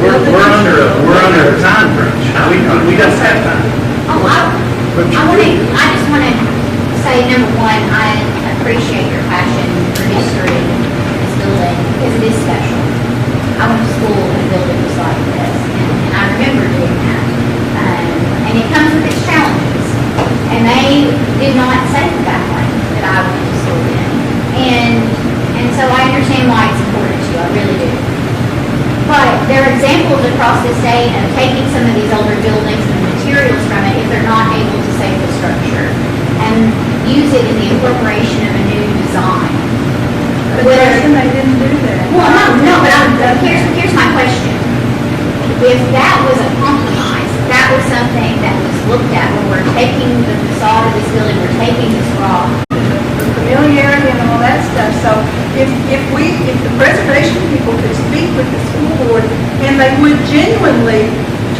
We're under a time crunch. We don't have time. Oh, I just want to say, number one, I appreciate your passion for history in this building because it is special. I went to school in a building just like this, and I remember doing that. And it comes with its challenges. And they did not say the background that I went to school in. And so I understand why it's important to you, I really do. But there are examples across the state of taking some of these older buildings and the materials from it if they're not able to save the structure and use it in the incorporation of a new design. But Grayson, they didn't do that. Well, no, but here's my question. If that was a compromise, that was something that was looked at when we're taking the facade of this building, we're taking this rock. The familiarity and all that stuff. So if the preservation people could speak with the school board and they would genuinely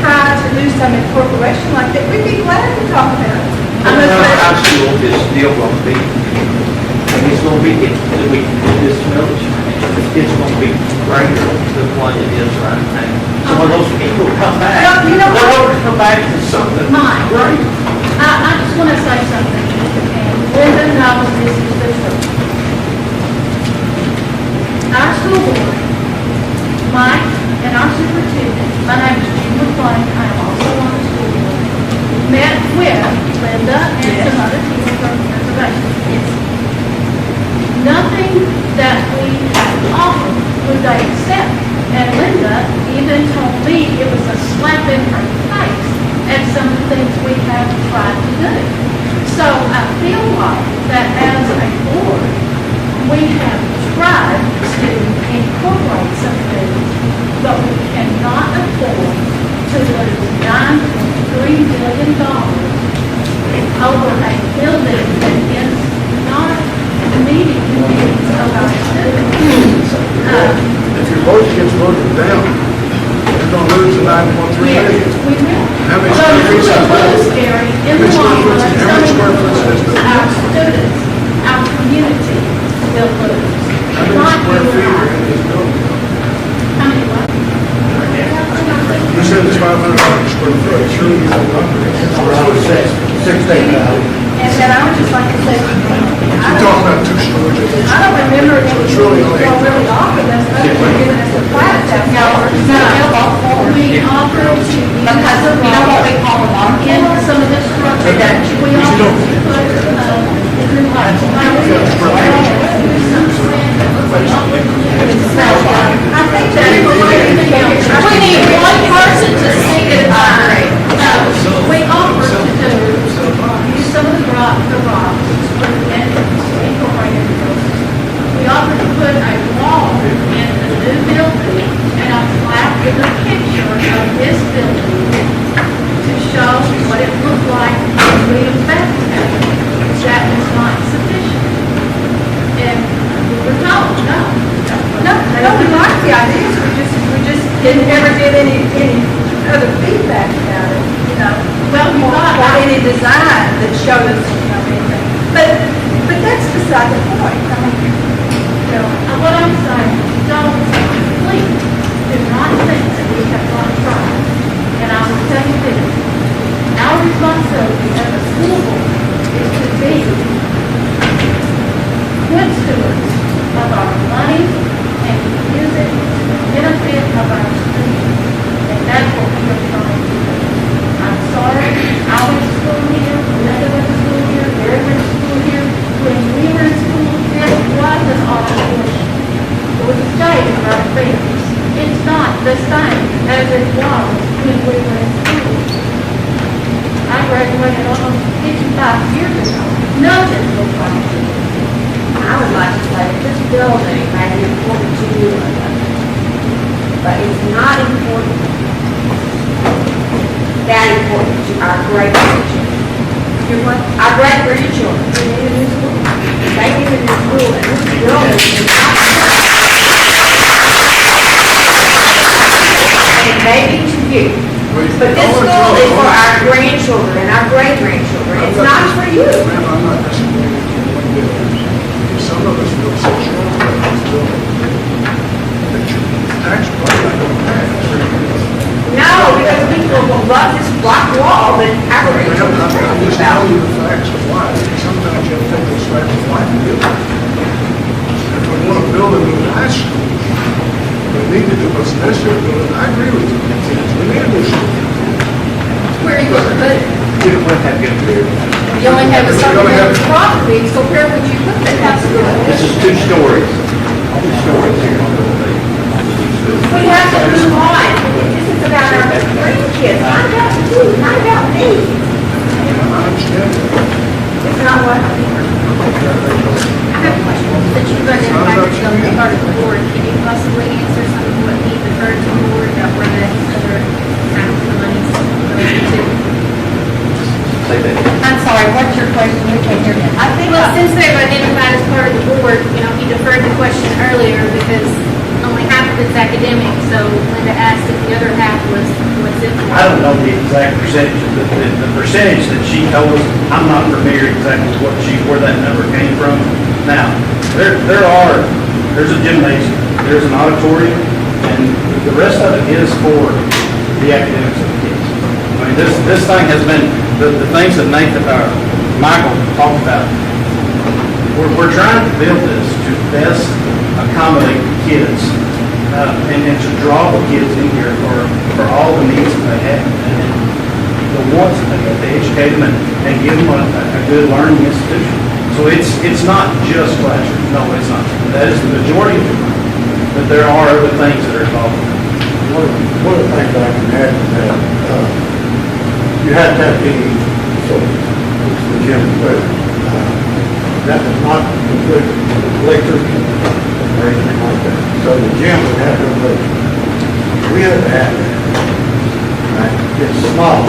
try to do some incorporation like that, we'd be glad to talk about it. High school is still going to be, and it's going to be, we do this village, it's going to be greater than what it is right now. So when those people come back, Well, you know they're what? going to come back to something Mine. great. I just want to say something, and Linda knows this is the truth. Our school board, Mike, and our superintendent, my name is Jean McBride, I am also on the school board, met with Linda and some other people from preservation. Yes. Nothing that we have offered would they accept. And Linda even told me it was a slap in her face at some of the things we have tried to do. So I feel like that as a board, we have tried to incorporate some things, but we cannot afford to lose $9.3 billion over a building that is not meeting the needs of our students. If your vote gets voted down, you're going to lose the 9.3 Yes, million. we will. How many So square it's feet is that? really scary in the long run. How many square foot is this building? Our students, our community will lose. How many Not square you feet and are I. in this building? How many what? You said it's 500 square foot, surely you have Around 16,000. And then I would just like to say, You're talking about 2 stories. I don't remember if it's you really only- really offered us, but you're giving us a flat tax. No, we offer to use Because the you know what we rock call a market? in some of the structure. We offer to put, I think that we need one person to see it. We offer to do, use some of the rocks for the entrance, incorporated buildings. We offer to put a wall in the new building and a plaque with a picture of this building to show what it looked like when we effected. That is not sufficient. And we were told, no. No, we like the ideas, we just didn't ever get any other feedback about it, you know. Well, you got Or any design that showed us, you know, anything. But that's beside the point. I mean, you know, What I'm saying, don't, please, do not think that we have not tried. And I will tell you this, our responsibility as a school board is to be good stewards of our money and to use it to the benefit of our students. And that's what we are trying to do. I'm sorry, I went to school here, Linda went to school here, Gary went to school here. When we were in school, this wasn't our portion. It was a state of our affairs. It's not the same as it was when we were in school. I graduated almost 55 our great-grandchildren, we need a new school. They need a new school, and this building is not. And maybe to you. But this school is for our grandchildren and our great-grandchildren. It's not for you. Ma'am, I'm not disagreeing with you one bit. Some of us feel so strong about this building that your tax budget don't pass. No, because people will love this block wall that our grandchildren are I'm talking just about. telling you the facts of life. Sometimes you have to take those facts of life and deal with them. If we want to build a new high school, we need to do what's necessary to build it. I agree with you. We need a new school. Where are you going to put it? You don't want to have good beer. You only have a certain amount of property, so where would you put that house? This is 2 stories. 2 stories here. We have to move on. This is about our grandkids, not about you, not about me. I understand that. It's not what. I have a question. Since you've identified yourself as part of the board, can you possibly answer some of what he referred to the board about where that other half of the money's going to? Say that. I'm sorry, what's your question? We can't hear you. I think, well, since they've identified as part of the board, he deferred the question earlier because only half of it's academic, so Linda asked if the other half was what's it for. I don't know the exact percentage, but the percentage that she told us, I'm not familiar exactly where that number came from. Now, there's a gymnasium, there's an auditorium, and the rest of it is for the academics of the kids. I mean, this thing has been, the things that Michael talked about, we're trying to build this to best accommodate the kids, and to draw the kids in here for all the needs that they have, and the wants that they have, to educate them and give them a good learning institution. So it's not just classrooms, no, it's not. That is the majority of it, but there are other things that are involved. One of the things I can add is that, you have to have PE, so it's the gym equipment. That does not include electric or anything like that. So the gym would have no electric. We have to have that. Right? It's small.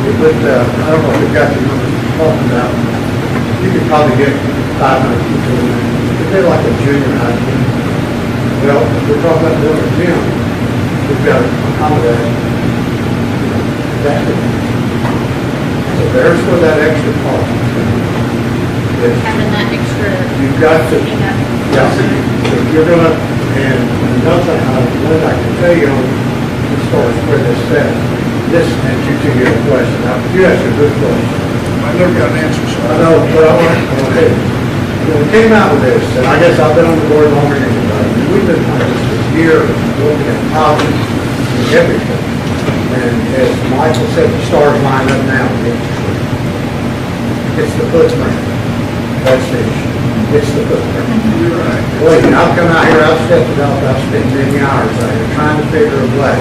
We put, I don't know if we've got the numbers talking about. You could probably get 500 people in there. They're like a junior high school. Well, if we're talking about building a gym, we've got to accommodate that. So there's where that extra part. Having that extra. You've got to, yeah, if you're gonna, and another thing, one I can tell you on, as far as where this set, this answer to your question. Now, you asked a good question. I never got an answer, so I know, but I want to, when we came out with this, and I guess I've been on the board longer than anybody, and we've been on this year, looking at housing and everything. And as Michael said, the stars line up now. It's the footprint. That's the issue. It's the footprint. you're right. Boy, I've come out here, I've stepped it up, I've spent many hours out here trying to figure a way.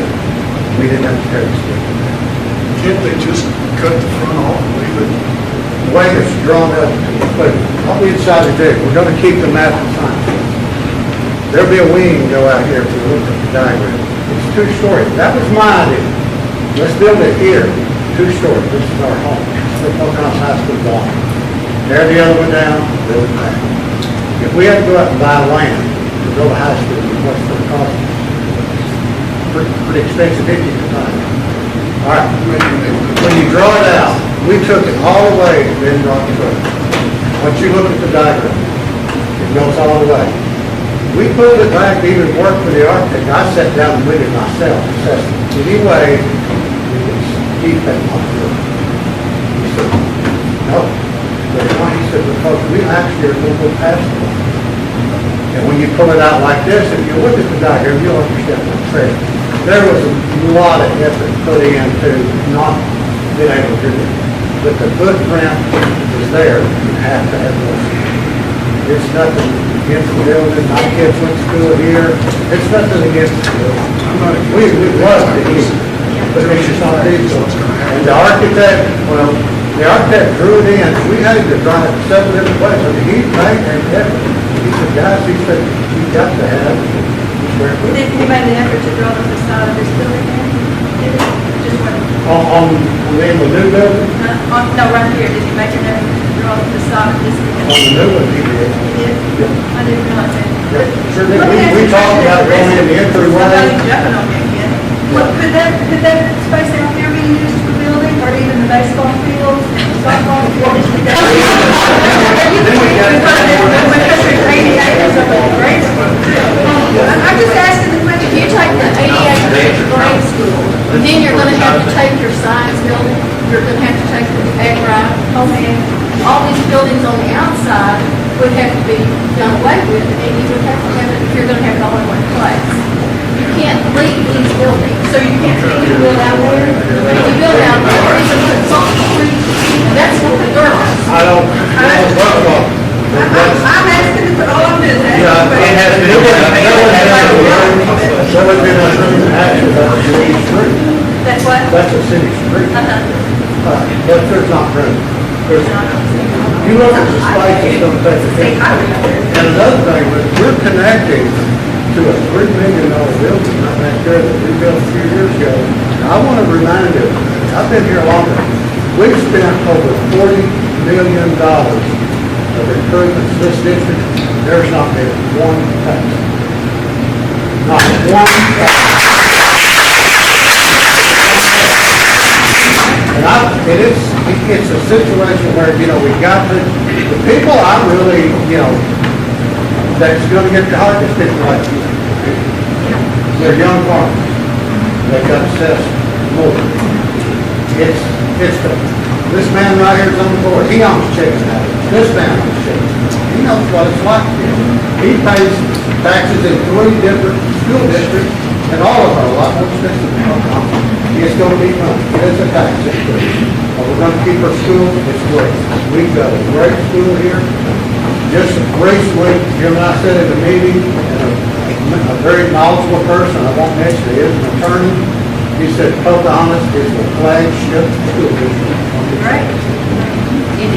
We didn't have to tear this thing. Can't they just cut the front off and leave it? The way it's drawn up, but I'll be decided to do, we're gonna keep the map and sign. There'll be a wing go out here if you look at the diagram. It's 2-story. That was my idea. Let's build it here, 2-story. This is our home. The Pocahontas High School block. Tear the other one down, build it back. If we had to go out and buy land to build a high school, what's the cost? Pretty expensive, $50,000. All right, when you draw it out, we took it all the way to Ben Rock Road. Once you look at the diagram, it goes all the way. We pulled it back to even work for the architect. I sat down and read it myself, assessed it. Anyway, we could keep that off the road. He said, no. But he said, because we actually are going to go past it. And when you pull it out like this, if you look at the diagram, you'll understand the trick. There was a lot of effort put into not being able to do it. But the footprint is there. You have to have those. It's nothing against the building. My kids went to school here. It's nothing against the building. We love it here. But it's just not feasible. And the architect, well, the architect drew it in. We had to draw it 7 different ways. I mean, he's made an effort. He said, guys, he said, you've got to have Did you make an effort to draw the facade of this building in? Did it? Just what? on the new building. No, right here, did you make an effort to draw on the new one, he did. I did not know. Yeah, sure did. We talked about going in the entryway. Somebody jumping on me again. What, could that space out there be used for building, or even the baseball field, softball field? I'm just asking the question. If you take the 88 grade school, then you're gonna have to take your science building, you're gonna have to take the McBride, all these buildings on the outside would have to be done away with, and you would have to have it, if you're gonna have it all in one place. You can't leave these buildings. So you can't build out there? If you build out there, you're gonna put Salt Street, that's what the girls. I don't, first of all, I'm asking to put all I'm doing is Yeah, it has been. there would be no room actually, that's a city street. That's what? That's a city street. But there's not room. You look at the space, it's going to take a hit. And another thing, we're connecting to a $3 million building right back there that we built a few years ago. And I want to remind you, I've been here longer. We've spent over $40 million of improvements this district. There's not been one tax. Not one tax. And it's a situation where, we got the people I really, that's gonna get the hardest people like you. They're young farmers. They got assessed more. This man right here is on the board. He owns chicken houses. This man owns chicken. He knows what it's like. He pays taxes in 3 different school districts, and all of them are a lot more expensive than Pocahontas. It's going to be fun. It is a tax increase. We're going to keep our school. It's great. We've got a great school here. Just recently, Jim and I said at a meeting, and a very knowledgeable person, I won't mention it, is an attorney. He said Pocahontas is the flagship school district. Right.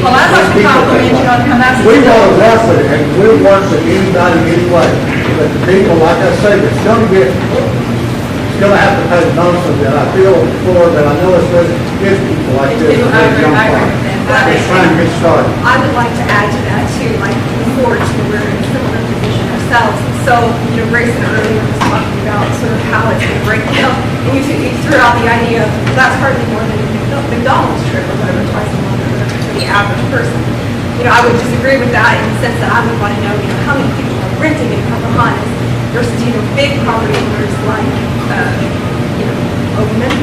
Well, I'd like to compliment you on how nice. We want to work with it, and we'll work with anybody, anyway. But the people, like I say, it's going to have to pay most of it. I feel for that. I know it's people like this. I agree with that. It's trying to get started. I would like to add to that too, like before, we're in a similar position ourselves. So, Grayson earlier was talking about sort of how it's been breaking down. And you threw out the idea of that's hardly more than a McDonald's trip or whatever, twice a month or whatever for the average person. I would disagree with that in the sense that I would want to know, how many people are renting in Pocahontas versus, big property owners like, Overman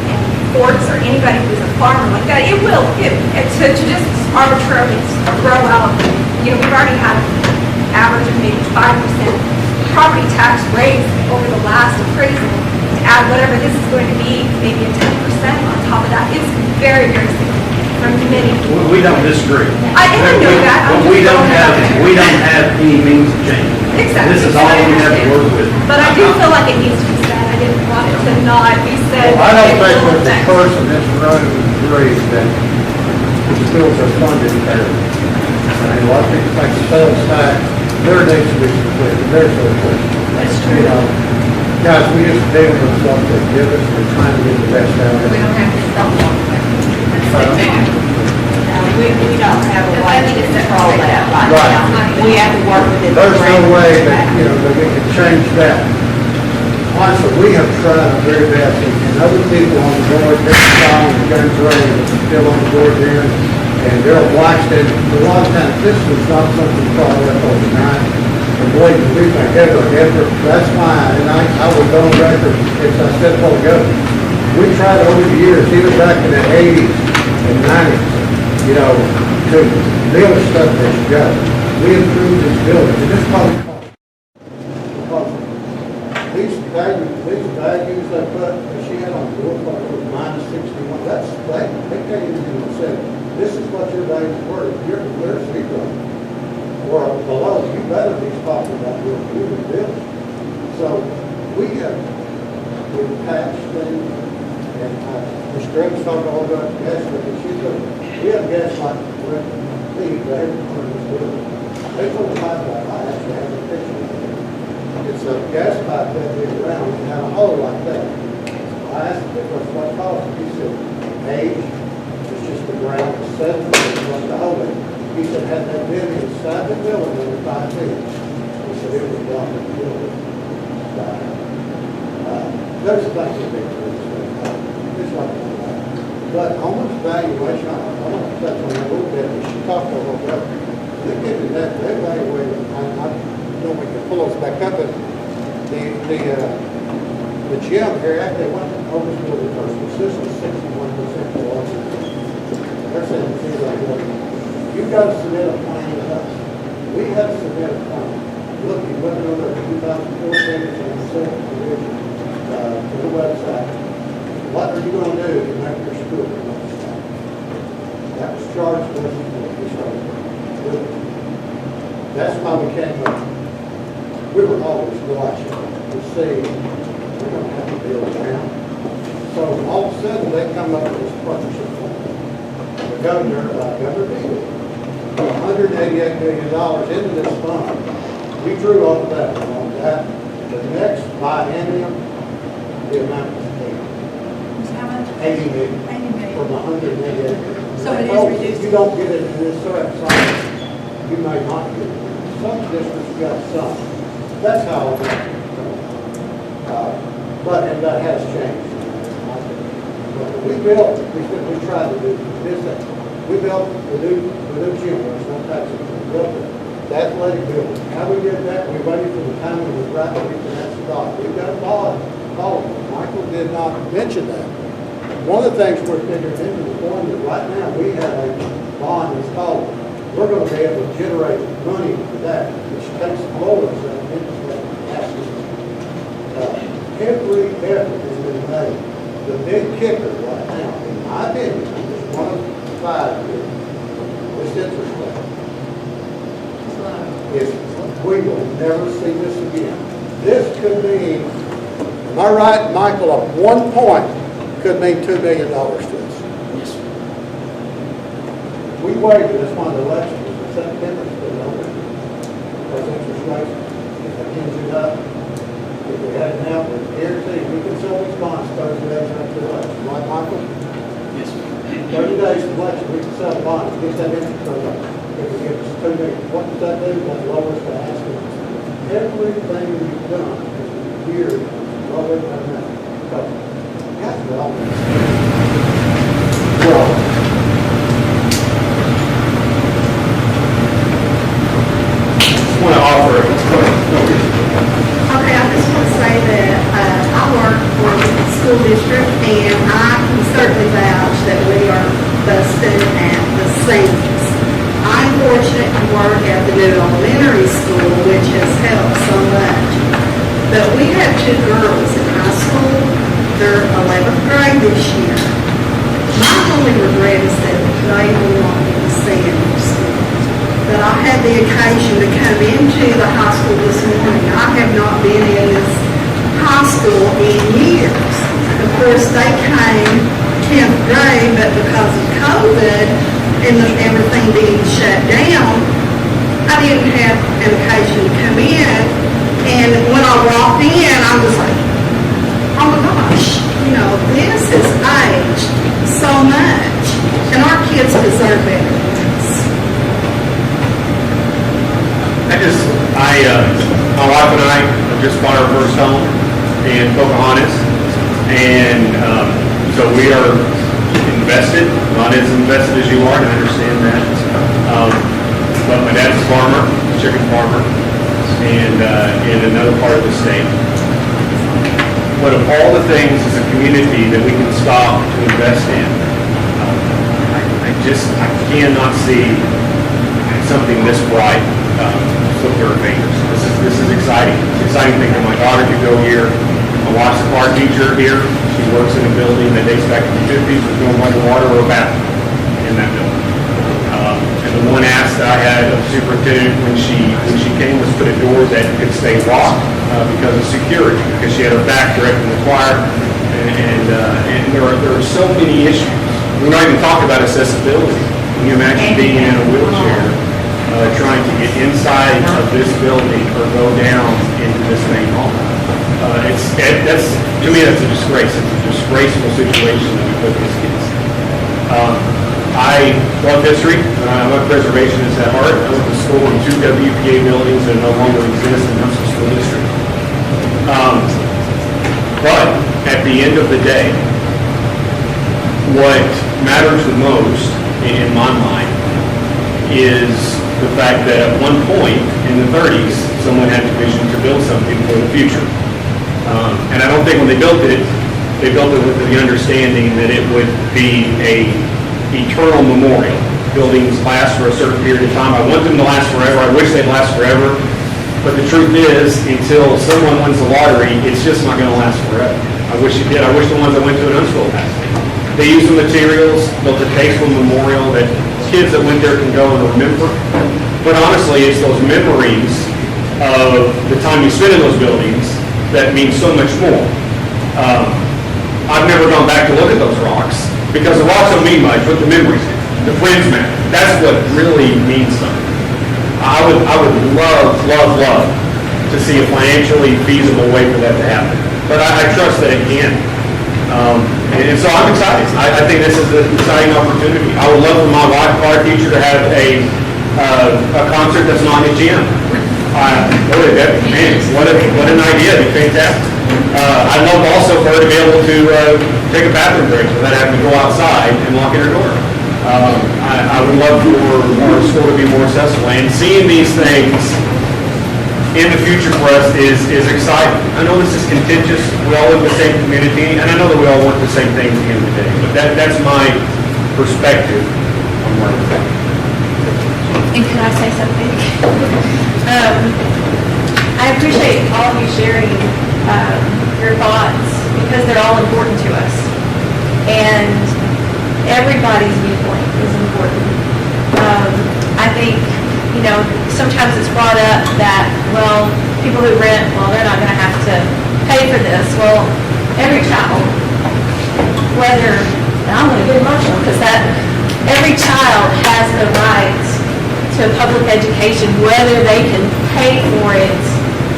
and Forts or anybody who's a farmer like that. It will, to just arbitrarily throw out, we've already had an average of maybe 5% property tax raise over the last appraisal. To add whatever this is going to be, maybe a 10% on top of that, it's very, very significant from many people. We don't disagree. I know that. But we don't have any means of change. Exactly. This is all we have to work with. But I do feel like it needs to be said. I didn't want it to not be said. Well, I don't think there's a person that's running agrees that the schools are funded better. I think the sales tax, there needs to be some clear. There's no question. That's true. Guys, we just deal with what they give us. We're trying to get the best out of it. We don't have to stop on we don't have a way to control that right now. We have to work with it. There's no way that, that we can change that. Honestly, we have tried our very best, and other people on the board, Dick Song and James Ray, are still on the board here, and Daryl Blackstead, a lot of times, this was not something brought up overnight. And boy, we've been effort. That's fine, and I will go on record, as I said a while ago. We tried over the years, even back in the 80s and 90s, to build stuff that you got. We improved this building, and this probably cost. These values they put, she had on the door, was minus 61. They can't even say, this is what your values were. You're zero. Or below, you better be talking about your building. So we patched things, and Ms. Greg's talking all about gas, but we have gas like leave right in front of this building. They told the pipe guy, I actually have a picture of it. It's a gas pipe that big around and had a hole like that. I asked him what caused it. He said, age, it's just the ground, the sediment, what the hole is. He said, had they been inside the building in the 5 feet, he said, it would block the building. There's things that they do, it's like that. But on this valuation, I want to touch on that a little bit, she talked a little bit. They get to that, they evaluated, I know we can pull us back up, but the gym here, actually went over to the first, this is 61% below. They're saying, see, like, you've got to submit a plan to us. We have to submit a plan. Look, you went over the 2014 and the second division to the website. What are you going to do to make your school more staff? That was charged with we started. That's why we came up. We were always watching to see we're going to have to build around. So all of a sudden they come up with this partnership plan. The governor, Governor Beasley, put $188 million into this fund. We drew off of that on that. The next biennium, the amount was How much? 80 million. 80 million. From 188 million. So it is Folks, reduced. if you don't get it in this cycle, you may not get it. Some districts got some. That's how it is. And that has changed. But we built, we tried to do this. We built the new gym, there's no taxes. We built the athletic building. How we did that, we waited for the time it was right to refinance the dock. We got a bond. Michael did not mention that. One of the things we're figuring into the form is right now we have a bond installed. We're going to be able to generate money for that, which takes lowers that interest rate. Every effort has been made. The big kicker right now, in my opinion, is one of 5 here. This interest rate. Is we will never see this again. This could mean, am I right, Michael, at one point could mean $2 million to us. Yes, sir. We waited, that's one of the elections, the September, because interest rates, if they hinge it up, if we had it now, we're guaranteed, we can sell these bonds 30 days after the election, right, Michael? Yes, sir. 30 days to election, we can sell bonds, get that interest rate up. If we give us $2 million, what does that do? That lowers the asking. Everything we've done is here, lower than that. So, that's what I want to say. Well, Want to offer it. Okay, I just want to say that I work for the school district, and I can certainly vouch that we are busted at the seams. I'm fortunate to work at the new elementary school, which has helped so much. But we have 2 girls in high school. They're 11th grade this year. My only regret is that they belong in the senior school. But I had the occasion to come into the high school this morning. I have not been in this high school in years. Of course, they came 10th grade, but because of COVID and everything being shut down, I didn't have an occasion to come in. And when I walked in, I was like, oh my gosh, this has aged so much. And our kids deserve better than this. My wife and I just bought our first home in Pocahontas, and so we are invested, not as invested as you are, and I understand that. But my dad's a farmer, chicken farmer, and in another part of the state. But of all the things as a community that we can stop to invest in, I cannot see something this bright slip through our fingers. This is exciting. It's an exciting thing that my daughter could go here. My wife's a art teacher here. She works in a building that dates back to the 50s with no running water or a bathroom in that building. And the one ask that I had of superintendent when she came was put a door that could stay locked because of security, because she had her back directly to the choir, and there are so many issues. We're not even talking about accessibility. Can you imagine being in a wheelchair, trying to get inside of this building or go down into this main hall? To me, that's a disgrace. It's a disgraceful situation that we put these kids in. I love history. I love preservationists at heart. I went to school in 2 WPA buildings that no longer exist in the school district. But at the end of the day, what matters the most in my mind is the fact that at one point in the 30s, someone had the vision to build something for the future. And I don't think when they built it with the understanding that it would be a eternal memorial. Buildings last for a certain period of time. I want them to last forever. I wish they'd last forever. But the truth is, until someone wins the lottery, it's just not going to last forever. I wish it did. I wish the ones that went to an Huntsville passed. They used the materials, built a tasteful memorial that kids that went there can go and remember. But honestly, it's those memories of the time you spent in those buildings that mean so much more. I've never gone back to look at those rocks because the rocks don't mean much, but the memories, the friends matter. That's what really means something. I would love to see a financially feasible way for that to happen. But I trust that it can. And so I'm excited. I think this is an exciting opportunity. I would love for my art teacher to have a concert that's not in a gym. Man, what an idea. It'd be fantastic. I'd love also for her to be able to take a bathroom break without having to go outside and lock in her door. I would love for our school to be more accessible. And seeing these things in the future for us is exciting. I know this is contentious. We all live in the same community, and I know that we all want the same things at the end of the day. But that's my perspective on where we're going. And can I say something? I appreciate all of you sharing your thoughts because they're all important to us. And everybody's viewpoint is important. I think, sometimes it's brought up that, well, people who rent, well, they're not going to have to pay for this. Well, every child, whether, and I'm going to get emotional because every child has the right to public education, whether they can pay for it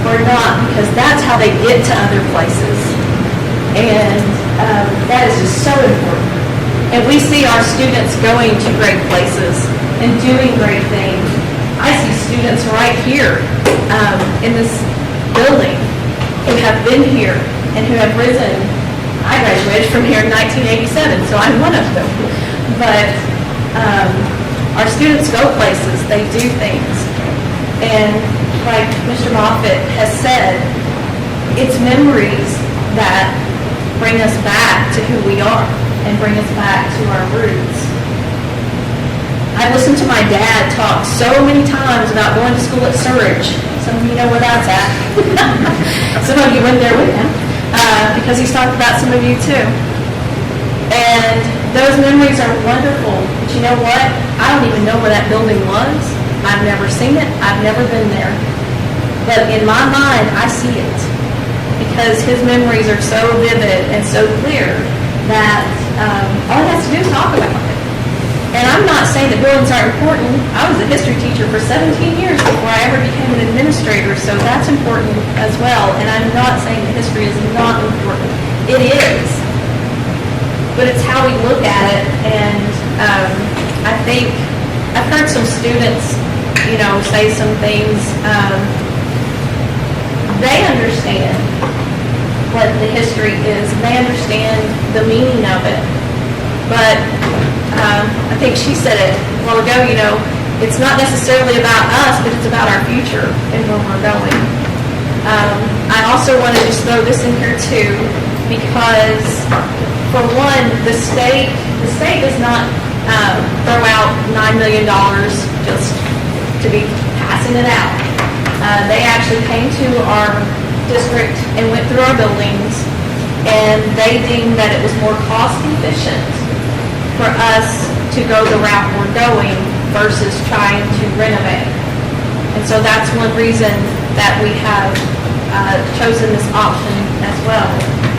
or not, because that's how they get to other places. And that is just so important. And we see our students going to great places and doing great things. I see students right here in this building who have been here and who have risen. I graduated from here in 1987, so I'm one of them. But our students go places, they do things. And like Mr. Moffitt has said, it's memories that bring us back to who we are and bring us back to our roots. I've listened to my dad talk so many times about going to school at Surridge. Some of you know where that's at. Some of you went there with him because he's talked about some of you too. And those memories are wonderful. But you know what? I don't even know where that building was. I've never seen it. I've never been there. But in my mind, I see it because his memories are so vivid and so clear that all he has to do is talk about it. And I'm not saying that buildings aren't important. I was a history teacher for 17 years before I ever became an administrator, so that's important as well. And I'm not saying that history is not important. It is. But it's how we look at it. And I think I've heard some students, say some things. They understand what the history is. They understand the meaning of it. But I think she said it a while ago, it's not necessarily about us, but it's about our future and where we're going. I also want to just throw this in here too, because for one, the state does not throw out $9 million just to be passing it out. They actually came to our district and went through our buildings, and they deemed that it was more cost efficient for us to go the route we're going versus trying to renovate. And so that's one reason that we have chosen this option as well.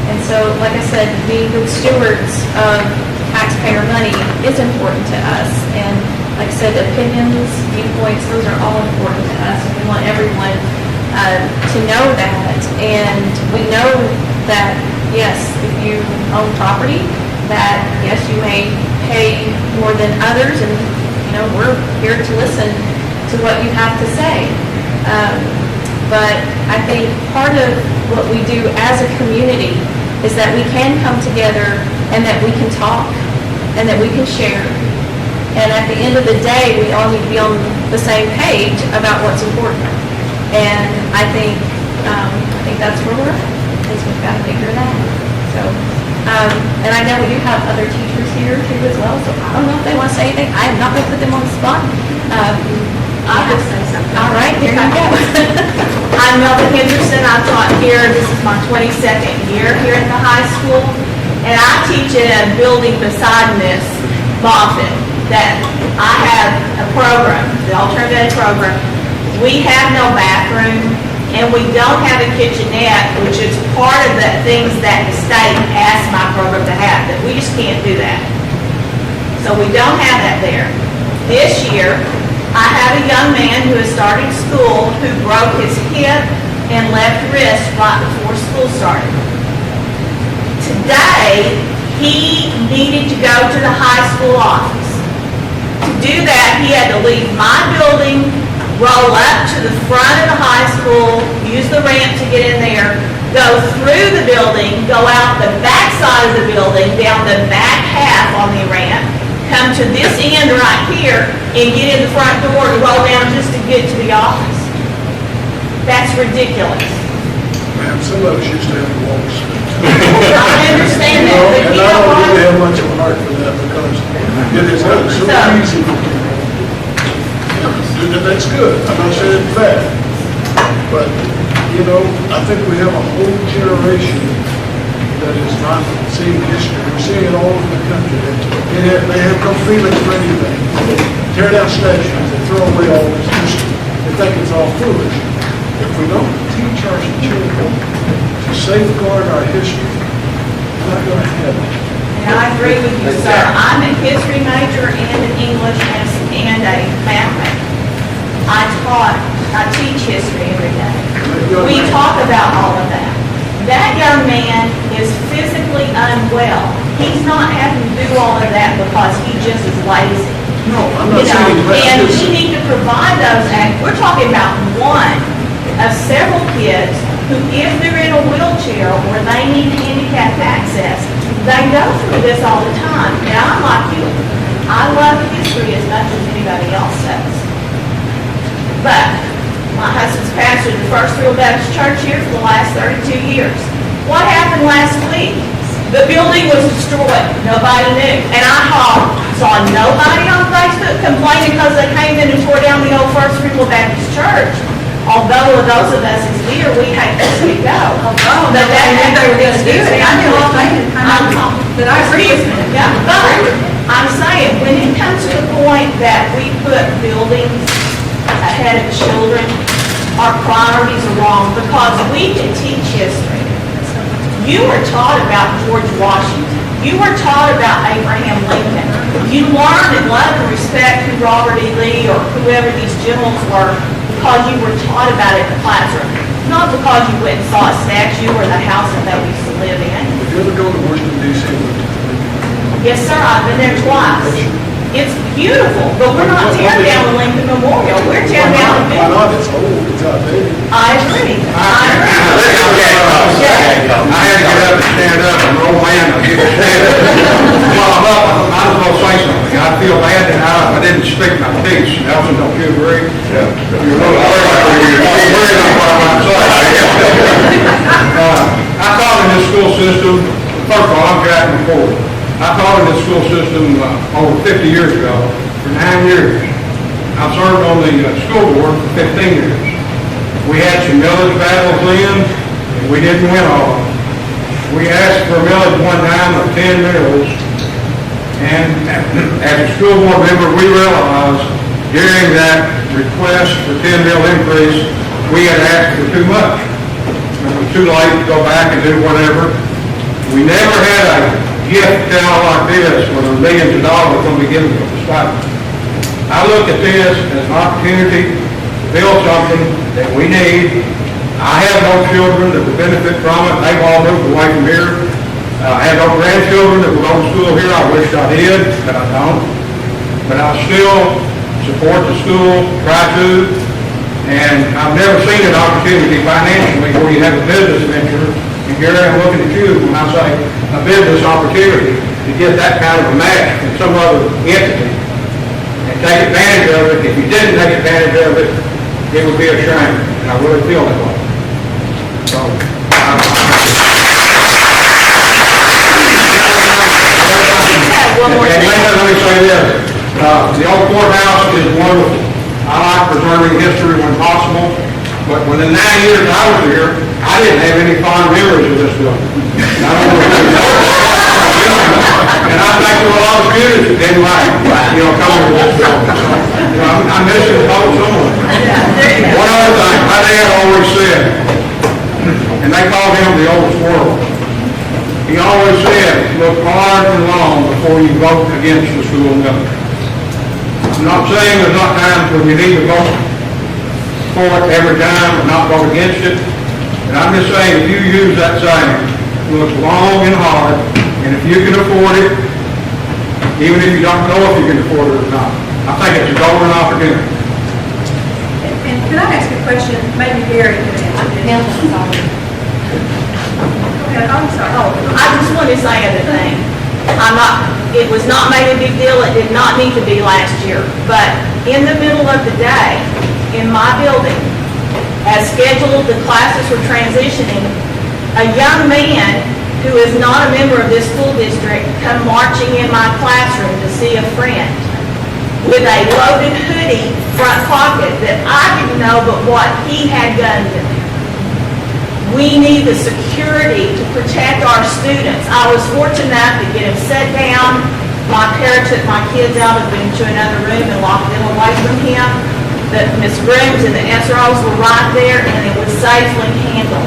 And so, like I said, being good stewards of taxpayer money is important to us. And like I said, opinions, viewpoints, those are all important to us. And we want everyone to know that. And we know that, yes, if you own property, that, yes, you may pay more than others, and, we're here to listen to what you have to say. But I think part of what we do as a community is that we can come together and that we can talk and that we can share. And at the end of the day, we all need to be on the same page about what's important. And I think that's where we're at, is we've got to figure that out. So, and I know we do have other teachers here too as well, so I don't know if they want to say anything. I am not going to put them on the spot. I'll just say something. All right, there you go. I'm Melvin Henderson. I've taught here, this is my 22nd year here at the high school. And I teach in a building beside Miss Moffitt that I have a program, the alternative program. We have no bathroom and we don't have a kitchenette, which is part of the things that the state asked my program to have, that we just can't do that. So we don't have that there. This year, I have a young man who is starting school who broke his hip and left wrist right before school started. Today, he needed to go to the high school office. To do that, he had to leave my building, roll up to the front of the high school, use the ramp to get in there, go through the building, go out the back side of the building, down the back half on the ramp, come to this end right here, and get in the front door and roll down just to get to the office. That's ridiculous. Ma'am, some of us used to have to walk. I understand that, but And you I know don't really what? have much of a heart for that because it is so easy for people. That's good, I'm not saying it's bad. But, I think we have a whole generation that is not seeing history. We're seeing it all over the country. They have no feelings for anything. They tear down statues, they throw away all this history. They think it's all foolish. If we don't teach our children to safeguard our history, we're not going to have it. And I agree with you, sir. I'm a history major and an English and a math major. I teach history every day. We talk about all of that. That young man is physically unwell. He's not having to do all of that because he just is lazy. No, I'm not saying And we need to provide those, and we're talking about one of several kids who, if they're in a wheelchair or they need handicap access, they go through this all the time. Now, I'm like you. I love history as much as anybody else does. But my husband's pastored the First Real Baptist Church here for the last 32 years. What happened last week? The building was destroyed. Nobody knew. And I saw nobody on Facebook complaining because they came in and tore down the old First Real Baptist Church. Although those of us as here, we hate to see it go. Oh, But that had they were nothing to do with it. I knew all they did, that I agree with you. Yeah, but I'm saying, when it comes to the point that we put buildings ahead of children, our priorities are wrong because we can teach history. You were taught about George Washington. You were taught about Abraham Lincoln. You learned and loved and respect who Robert E. Lee or whoever these generals were because you were taught about it in the classroom. Not because you went and saw a statue or the house that they used to live in. If you ever go to Washington D.C., Yes, sir, I've been there twice. It's beautiful, but we're not tearing down the Lincoln Memorial. We're tearing down the why building. not? It's old, it's outdated. I agree. I had to get up and stand up, and old man, I get to stand up. While I'm up, I was gonna say something, I feel bad that I didn't speak my piece, Nelson, don't you agree? Yeah. You're a little worried about what I'm saying. I taught in this school system, first of all, I'm Jack McBride. I taught in this school system over 50 years ago, for 9 years. I served on the school board for 15 years. We had some millage battles then, and we didn't win all of them. We asked for a millage one time of 10 mills, and as a school board member, we realized during that request for 10 mill increase, we had asked for too much. It was too late to go back and do whatever. We never had a gift town like this where the millions of dollars going to be given to the state. I look at this as an opportunity to build something that we need. I have no children that would benefit from it. They've all moved away from here. I have no grandchildren that will go to school here. I wish I did, but I don't. But I still support the school, try to, and I've never seen an opportunity financially where you have a business venture, and Gary, I'm looking at you when I say a business opportunity, to get that kind of a match from some other entity and take advantage of it. If you didn't take advantage of it, it would be a shame, and I really feel that way. So, and let me say this, the old courthouse is wonderful. I like preserving history when possible, but when the 9 years I was here, I didn't have any fond memories of this building. And I don't know if you know that. And I think there were a lot of students that didn't like, coming to this building. So, I'm missing both someone. One other thing, my dad always said, and they called him the old squirrel. He always said, look hard and long before you vote against the school building. I'm not saying there's not times when you need to vote for it every time or not vote against it. And I'm just saying, if you use that saying, look long and hard, and if you can afford it, even if you don't know if you can afford it or not, I think it's a golden opportunity. And can I ask a question? Maybe Gary can answer this. Okay, I'm sorry. Oh, I just want to say another thing. It was not made a big deal, it did not need to be last year, but in the middle of the day, in my building, as scheduled, the classes were transitioning, a young man who is not a member of this school district come marching in my classroom to see a friend with a loaded hoodie front pocket that I didn't know but what he had guns in there. We need the security to protect our students. I was fortunate enough to get him set down. My parents took my kids out of into another room and locked them away from him. The Miss Grooms and the SROs were right there, and it was safely handled.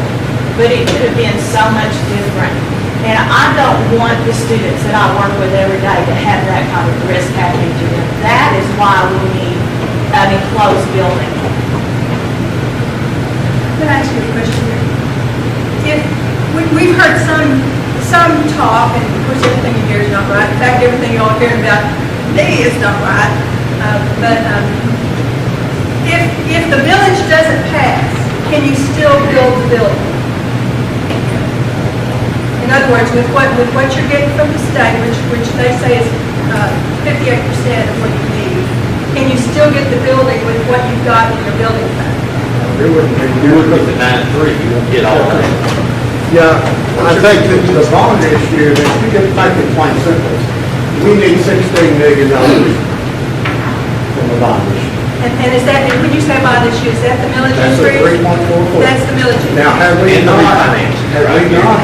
But it could have been so much different. And I don't want the students that I work with every day to have that kind of risk happening to them. That is why we need an enclosed building. Can I ask you a question here? We've heard some talk, and of course everything you hear is not right. In fact, everything you all hear about me is not right. If the village doesn't pass, can you still build the building? In other words, with what you're getting from the state, which they say is 58% of what you need, can you still get the building with what you've got in your building fund? You would put the 9-3, you won't get all that. Yeah, I think that the bond issue, that you can make it plain simple. We need $16 million from the bond issue. And is that, and when you say bond issue, is that the millage That's a increase? 3.44. That's the millage increase. Now, had we not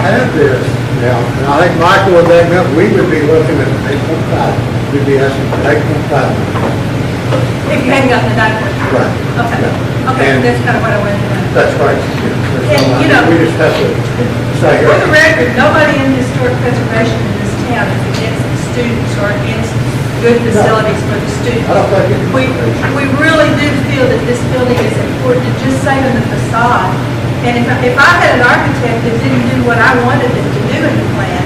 had this, now, and I think Michael would back up, we would be looking at 8.5. We'd be asking for 8.5. If you hadn't gotten the diapers. Right. Okay. Yeah. Okay, And that's kind of what I wanted to know. that's right. Yeah. And, you know, We just have to stay For here. the record, nobody in historic preservation in this town is against the students or against good facilities for the students. I don't think it- We really do feel that this building is important to just saving the facade. And if I had an architect that didn't do what I wanted it to do in the plan,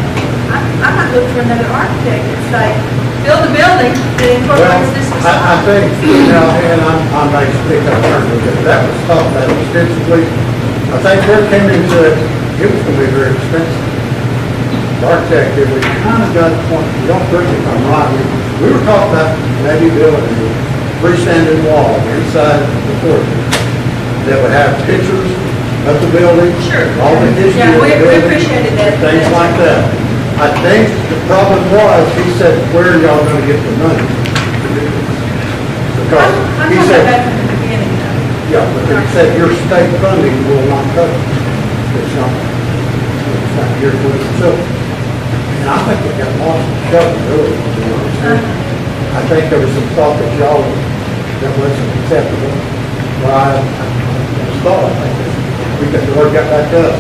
I might look for another architect and say, build a building that incorporates this Well, facade. I think, and I may speak up here, because that was talked about extensively. I think where it came into it, it was going to be very expensive. The architect, we kind of got to the point, you don't correct me if I'm wrong, we were talking about maybe building a freestanding wall inside the court that would have pictures of the building. Sure. All the history Yeah, of the we building. appreciated that. Things like that. I think the problem was, he said, where are y'all going to get the money to do this? Because I'm he talking said, about that from the beginning, though. yeah, but he said your state funding will not cover it. It's not here for the facility. And I think we got lost in the shuffle, really, to be honest. I think there was some thought that that wasn't acceptable. Well, I thought, I think we got the word got back up.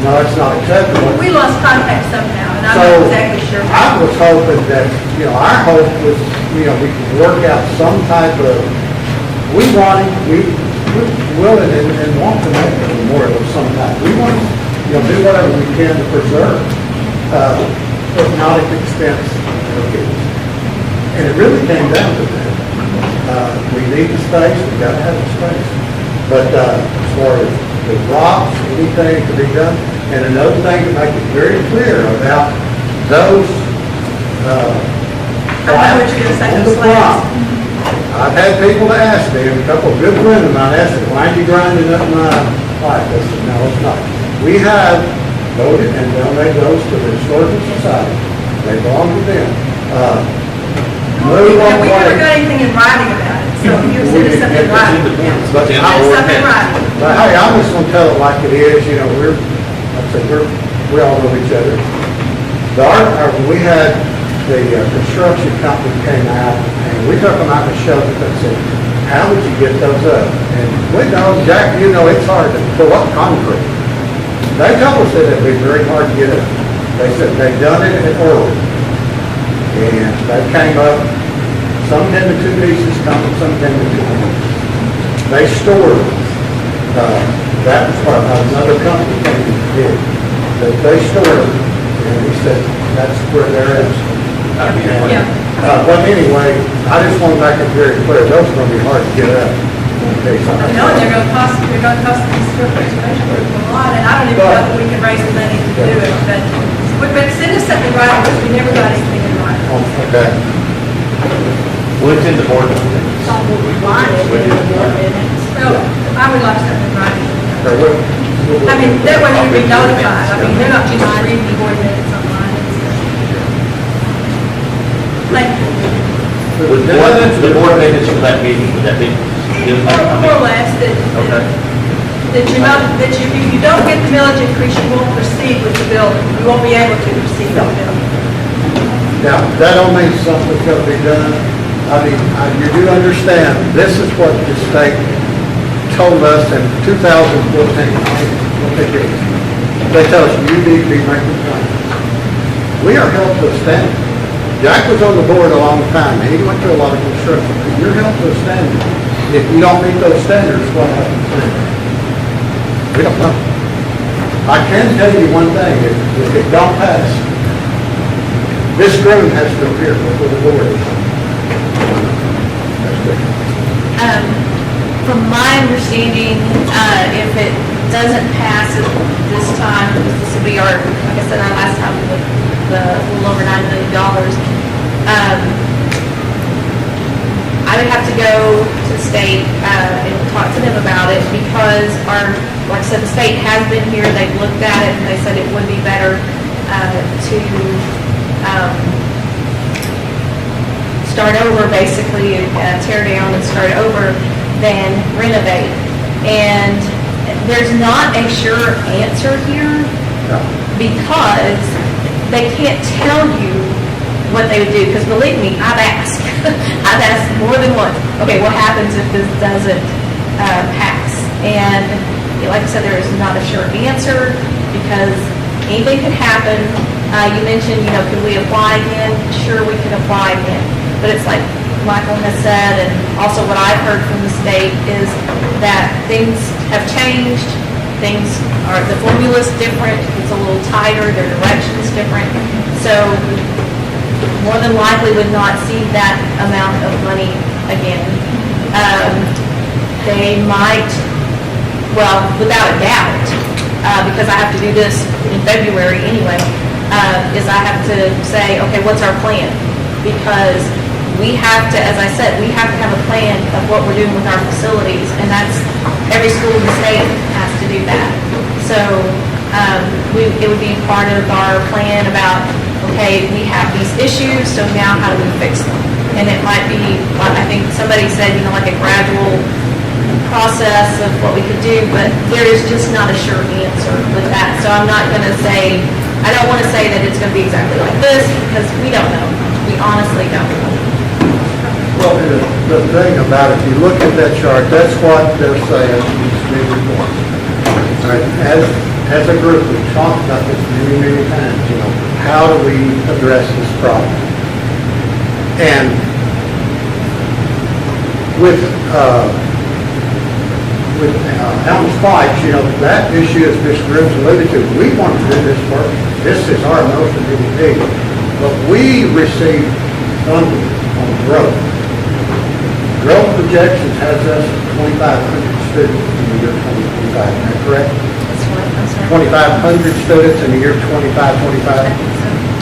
No, it's not acceptable. We lost contact somehow, and I'm So, not exactly sure. I was hoping that, our hope was, we could work out some type of, we're willing and want to make a memorial of some type. We want to, do whatever we can to preserve. hypnotic expense for kids. And it really came down to that. We need the space, we gotta have the space. But as far as the rocks, anything to be done, and another thing to make it very clear about those, I know what you're gonna say, on those the slabs. block. I've had people to ask me, and a couple of good friends of mine asked me, why are you grinding up my pipe? I said, no, it's not. We have voted and donated those to the Historical Society. They belong to them. Move on. We never got anything in writing about it, so you said it's something in writing. But It's something in writing. But hey, I'm just gonna tell it like it is, you know, like I said, we all know each other. We had the construction company came out, and we took them out and showed them, and said, how would you get those up? And we know, Jack, you know, it's hard to pull up concrete. They told us that it'd be very hard to get up. They said they've done it at Earl. And they came up, some came in 2 pieces, some came in 2 pieces. They stored them. That was what another company came and did. But they stored them, and he said, that's where they're at. But anyway, I just want to make it very clear, those are going to be hard to get up. I know, and they're gonna cost the Historical Preservation Group a lot, and I don't even know that we can raise the money to do it, but send us something in writing, because we never got anything in writing. Okay. What's in the board? So, I would like something in writing. I mean, that way we'd be notified, I mean, they're not just reading the board minutes online. Thank you. The board minutes from that meeting, would that be? More or less, Okay. that you're not, that you, if you don't get the millage increase, you won't proceed with the building. You won't be able to proceed with the building. Now, that don't mean something's going to be done. I mean, you do understand, this is what the state told us in 2014. They tell us, you need to be making plans. We are held to a standard. Jack was on the board a long time, and he went through a lot of construction. You're held to a standard. If you don't meet those standards, what happens then? We don't know. I can tell you one thing, if it don't pass, this room has to appear before the board. That's good. From my understanding, if it doesn't pass at this time, this will be our, like I said, our last time with the little over $9 million, I would have to go to the state and talk to them about it because like I said, the state has been here, they've looked at it, and they said it would be better to start over, basically, tear down and start over than renovate. And there's not a sure answer here because they can't tell you what they would do, because believe me, I've asked. I've asked more than once, okay, what happens if this doesn't pass? And like I said, there is not a sure answer because anything could happen. You mentioned, could we apply again? Sure, we can apply again. But it's like Michael has said, and also what I've heard from the state is that things have changed. The formula's different, it's a little tighter, their direction's different. So more than likely would not see that amount of money again. They might, well, without a doubt, because I have to do this in February anyway, is I have to say, okay, what's our plan? Because we have to, as I said, we have to have a plan of what we're doing with our facilities, and that's, every school in the state has to do that. So it would be part of our plan about, okay, we have these issues, so now how do we fix them? And it might be, I think somebody said, like a gradual process of what we could do, but there is just not a sure answer with that. So I'm not going to say, I don't want to say that it's going to be exactly like this, because we don't know. We honestly don't know. Well, the thing about it, if you look at that chart, that's what they're saying needs to be reformed. All right, as a group, we've talked about this many, many times, how do we address this problem? And with with Elm Spikes, you know, that issue, as Mr. Grooms alluded to, we want to do this work. This is our motion to be, but we receive funding on growth. Growth projections has us at 2,500 students in the year 2025, is that correct? That's right. 2,500 students in the year 25.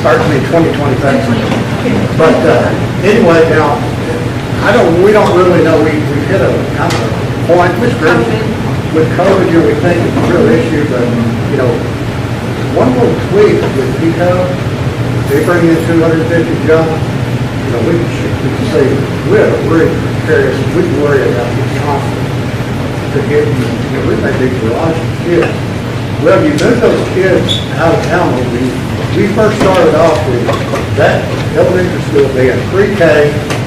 Pardon me, 2025. But anyway, now, we don't really know, we hit a kind of a point, Ms. Grooms, with COVID, you know, we think it's a real issue, but, you know, one little tweak with PICO, they bring in 250 jobs, you know, we can say, we're really precarious, we worry about these constants to get, you know, we may be garage kids. Well, you move those kids out of town, we first started off with that elementary school being pre-K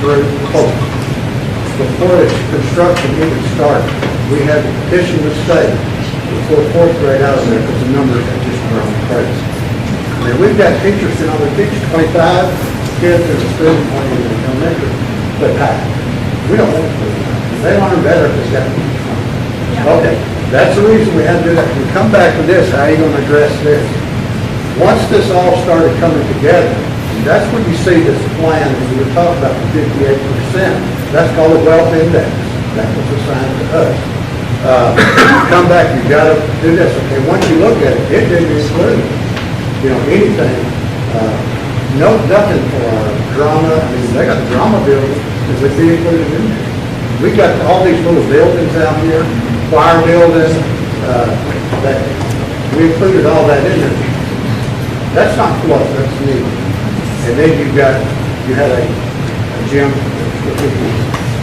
through 4. Before its construction even started, we had to petition the state before 4th grade out of there because the numbers had just grown crazy. I mean, we've got teachers, you know, they teach 25 kids in a student when in elementary, but we don't want to. They learn better if it's got. Okay, that's the reason we had to do that. We come back to this, how are you going to address this? Once this all started coming together, that's when you see this plan, and we were talking about the 58%. That's called a wealth index. That was assigned to us. Come back, you got to do this. Okay, once you look at it, it didn't include, you know, anything. Nothing for our drama. I mean, they got the drama building, because it'd be included in there. We got all these little buildings out here, choir building, that we included all that in there. That's not fluff, that's neat. And then you had a gym.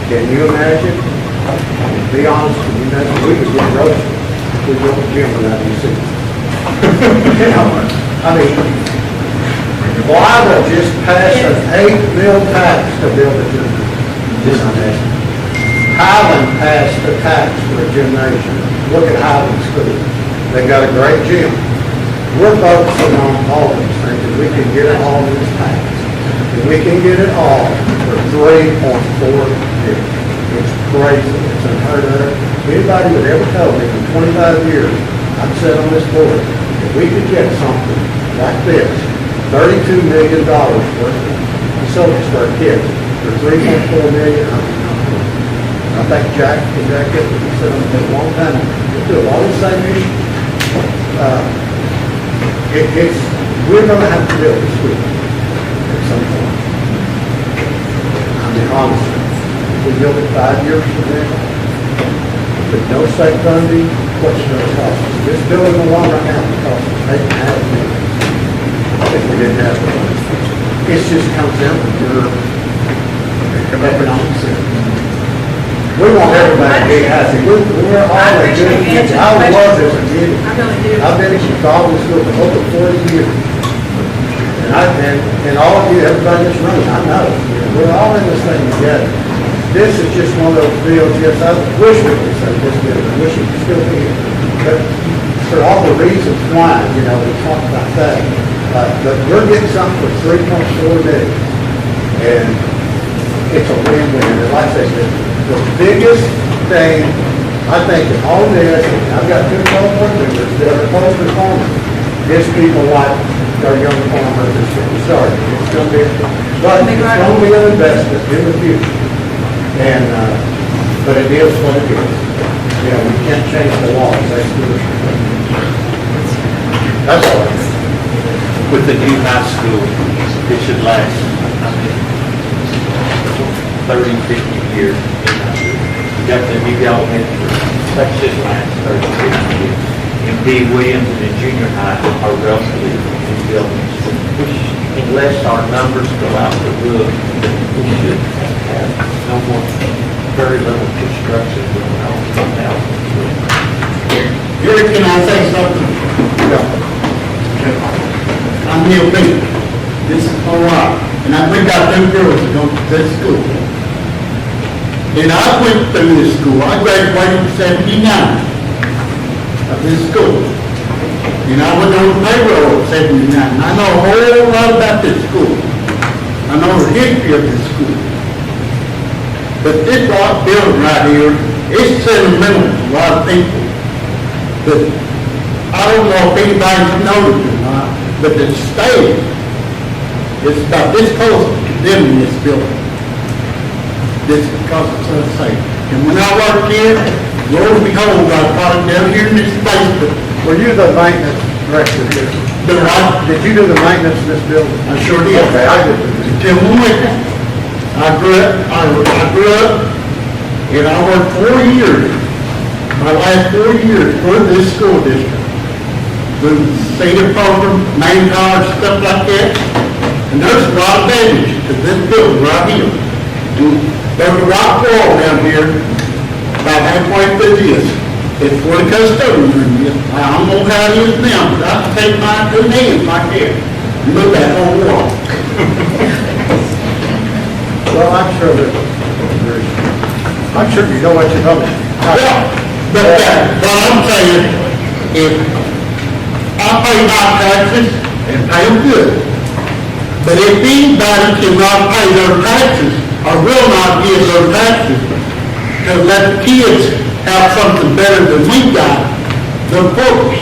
Can you imagine? Be honest, can you imagine? We could get roasted. We built a gym without any seats. You know, I mean, why would just pass an 8 mil tax to build a gym? Just imagine. Highland passed the tax for a gymnasium. Look at Highland School. They got a great gym. We're focusing on all of these things, and we can get it all in this tax. And we can get it all for 3.4 million. It's crazy. It's unheard of. Anybody would ever tell me in 25 years, I've said on this board, if we could get something like this, $32 million worth of facilities for our kids, for 3.4 million, I think Jack get what he said on it a long time. We do a lot of the same issues. We're going to have to build this week at some point. I mean, honestly, we built it 5 years from now, with no state funding, what's it going to cost us? This building alone right now would cost us $8.5 million if we didn't have the money. It just comes down to your economic sense. We want everybody to be happy. We're all a good kids. I love this community. I really do. I've been in Chicago school for over 40 years. And all of you, everybody that's running, I know. We're all in this thing together. This is just one of those deals, yes, I wish we could say this good. I wish it could still be here. But for all the reasons why, you know, we talk about that. But we're getting something for 3.4 million. And it's a win-win. And like I said, the biggest thing, I think, in all this, and I've got 2 board members that are opposed to farmers, is people like our young farmers that's getting started. It's going to be, but it's going to be an investment in the future. And, but it is what it is. You know, we can't change the laws. That's all. With the new high school, it should last, I mean, 30, 50 years. You got the new elementary, that should last 30, 50 years. And B. Williams and junior high are relatively new buildings, which, unless our numbers go out the roof, we should have no more, very little construction going on now. Here, can I say something? I'm Neil Baker. This is Colorado. And we got 2 girls that go to this school. And I went through this school. I graduated in 79 of this school. And I was on the payroll at 79. And I know a whole lot about this school. I know the history of this school. But this rock building right here, it's sentimental to lot of people that, I don't know if anybody's noticed or not, but the state is about this close to condemning this building. This because it's unsafe. And when I worked here, lo and behold, I caught it down here in this basement. Were you the maintenance director here? But Did you do the maintenance in this building? I sure did. Okay, I did. Till when I grew up, and I worked 4 years, my last 4 years for this school district. The senior program, main college, stuff like that. And there's a lot of damage to this building right here. And there's a rock wall down here, about halfway through this. It's where the custodian room is. I don't know how it is now, but I can take my 2 hands like that and move that whole wall. Well, I'm sure you know what you're talking about. Yeah, but what I'm saying is, I pay my taxes and pay them good. But if anybody cannot pay their taxes, or will not give their taxes, to let the kids have something better than we got, they're folks.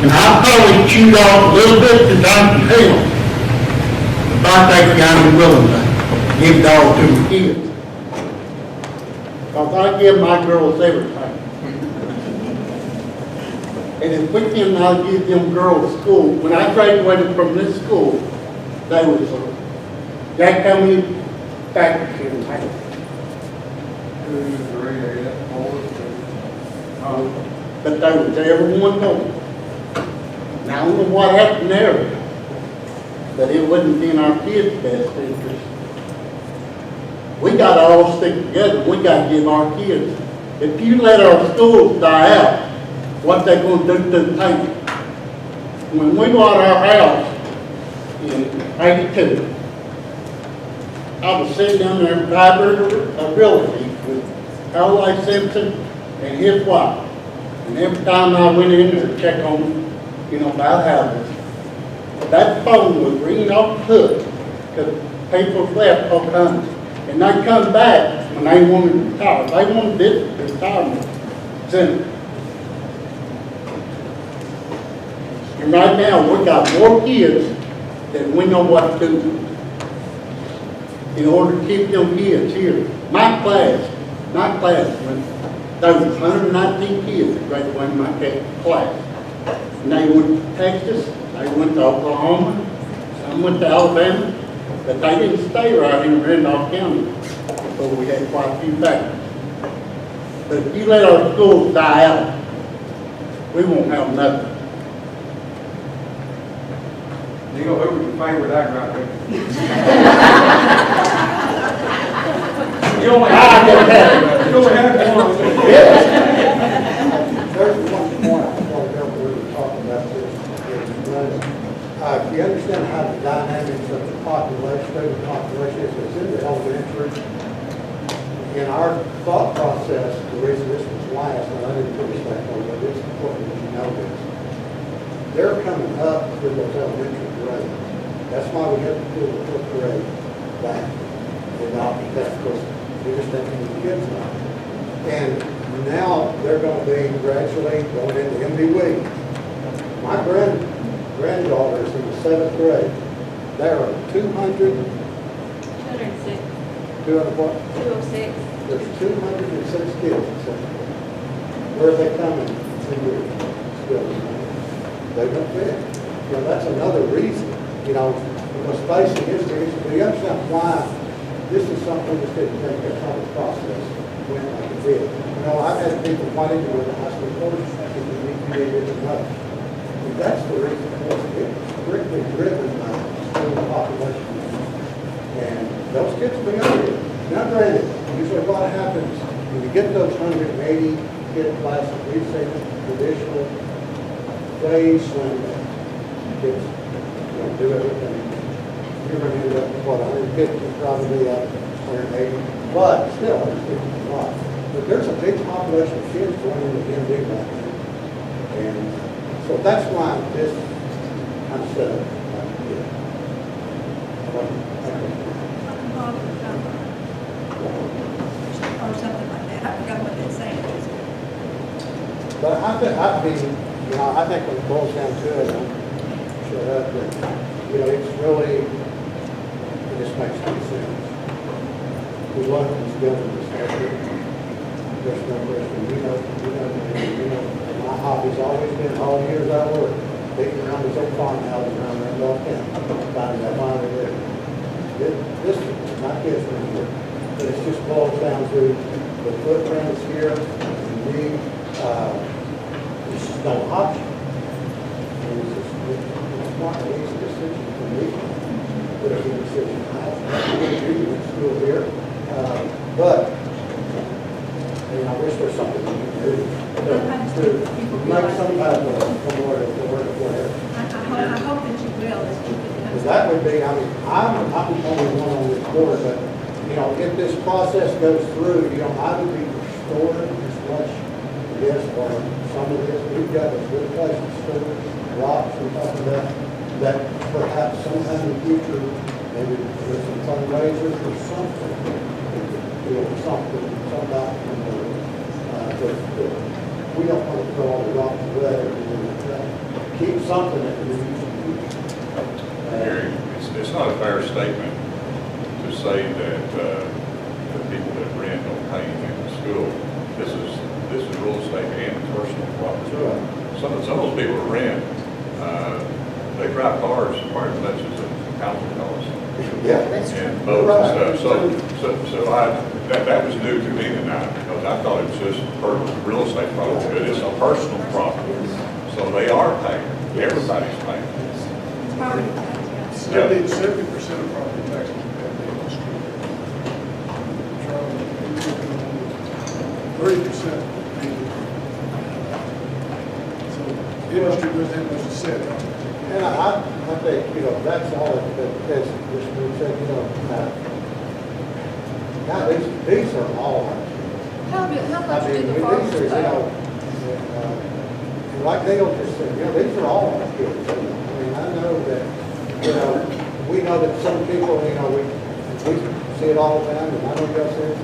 And I probably chewed off a little bit to time to hell. If I think I'm willing to give it all to the kids. Because I give my girls everything. And if we cannot give them girls school, when I graduated from this school, they was, they come in factories in town. But they was everyone going. Now, I don't know what happened there, but it wasn't in our kids' best interest. We got to all stick together. We got to give our kids. If you let our schools die out, what they going to do to the table? When we bought our house in '82, I was sitting down there in Vibrant Realty with L.A. Simpson and his wife. And every time I went in there to check on them, about houses, that phone was ringing off the hook because people left Pocahontas. And they come back when they wanted to retire. They wanted this retirement center. And right now, we got more kids than we know what to do in order to keep them kids here. My class, when there was 119 kids that graduated in my class. And they went to Texas, they went to Oklahoma, some went to Alabama, but they didn't stay right here in Randolph County. So we had quite a few factories. But if you let our schools die out, we won't have nothing. You know, who would you favor that right there? You only have one. There's one point I thought we were talking about this. If you understand how the dynamics of the population, student population is, it's in the elementary. In our thought process, the reason this was last, and I didn't finish that one, but it's important that you know this. They're coming up through those elementary grades. That's why we have to do the fourth grade back. And not because, of course, we just have the kids now. And now they're going to be gradually going into MBW. My granddaughter is in the 7th grade. There are 200. 206. 200 what? 206. There's 206 kids in 7th grade. Where are they coming to your schools? They don't fit. That's another reason, because facing history, do you understand why this is something that didn't take that type of process when like it did? I've had people wanting to go to high school courses, they didn't know. And that's the reason for it. It's strictly driven by student population. And those kids will be over here. Now granted, usually what happens, when you get those 180 kid classes, we've seen traditional ways when kids do everything. You're going to end up with, 150 probably out of 180, but still, it's a lot. But there's a big population of kids going into MD right now. And so that's why this kind of set up like this. Or something like that. I forgot But I mean, you know, I think when it boils down to it, shut up, that, you know, it's really, it just makes no sense. We love these buildings, there's no question, you know, my hobby's always been, all the years I worked, beating around these old farmhouses around Randolph County, finding that finally there. This is my kids from here, but it just boils down to the footprints here, and me, it's just no option. And it's not an easy decision for me, but it's a decision I agree with school here. But, you know, I wish there's something we can do to make some type of memorial for whatever. I hope that you will, as you can. Because that would be, I mean, I'm only one on this board, but, you know, if this process goes through, you know, I would be restored as much, yes, or some of this, we've got a good place to store rocks and stuff like that, that perhaps sometime in the future, maybe with some fundraisers or something, you know, something, somebody, but we don't want to throw all the rocks away, keep something that can be used in the future. Gary, it's not a fair statement to say that the people that rent don't pay anything to school. This is real estate and personal property. Some of those people that rent, they drive cars quite as much as a housing cost. Yeah. And boats and stuff. So that was new to me tonight, because I thought it was just real estate property, but it's a personal property. So they are paying. Everybody's paying. It's poverty tax, yeah. 70% of property taxes are paid in the school. 30%. So industry goes in, as you said. And I think, you know, that's all that this group said, you know, God, these are all our kids. How much I do mean, the these farmers are, you pay? know, and like Dale just said, you know, these are all our kids. I mean, I know that, you know, we know that some people, you know, we see it all the time, and I know you guys see it.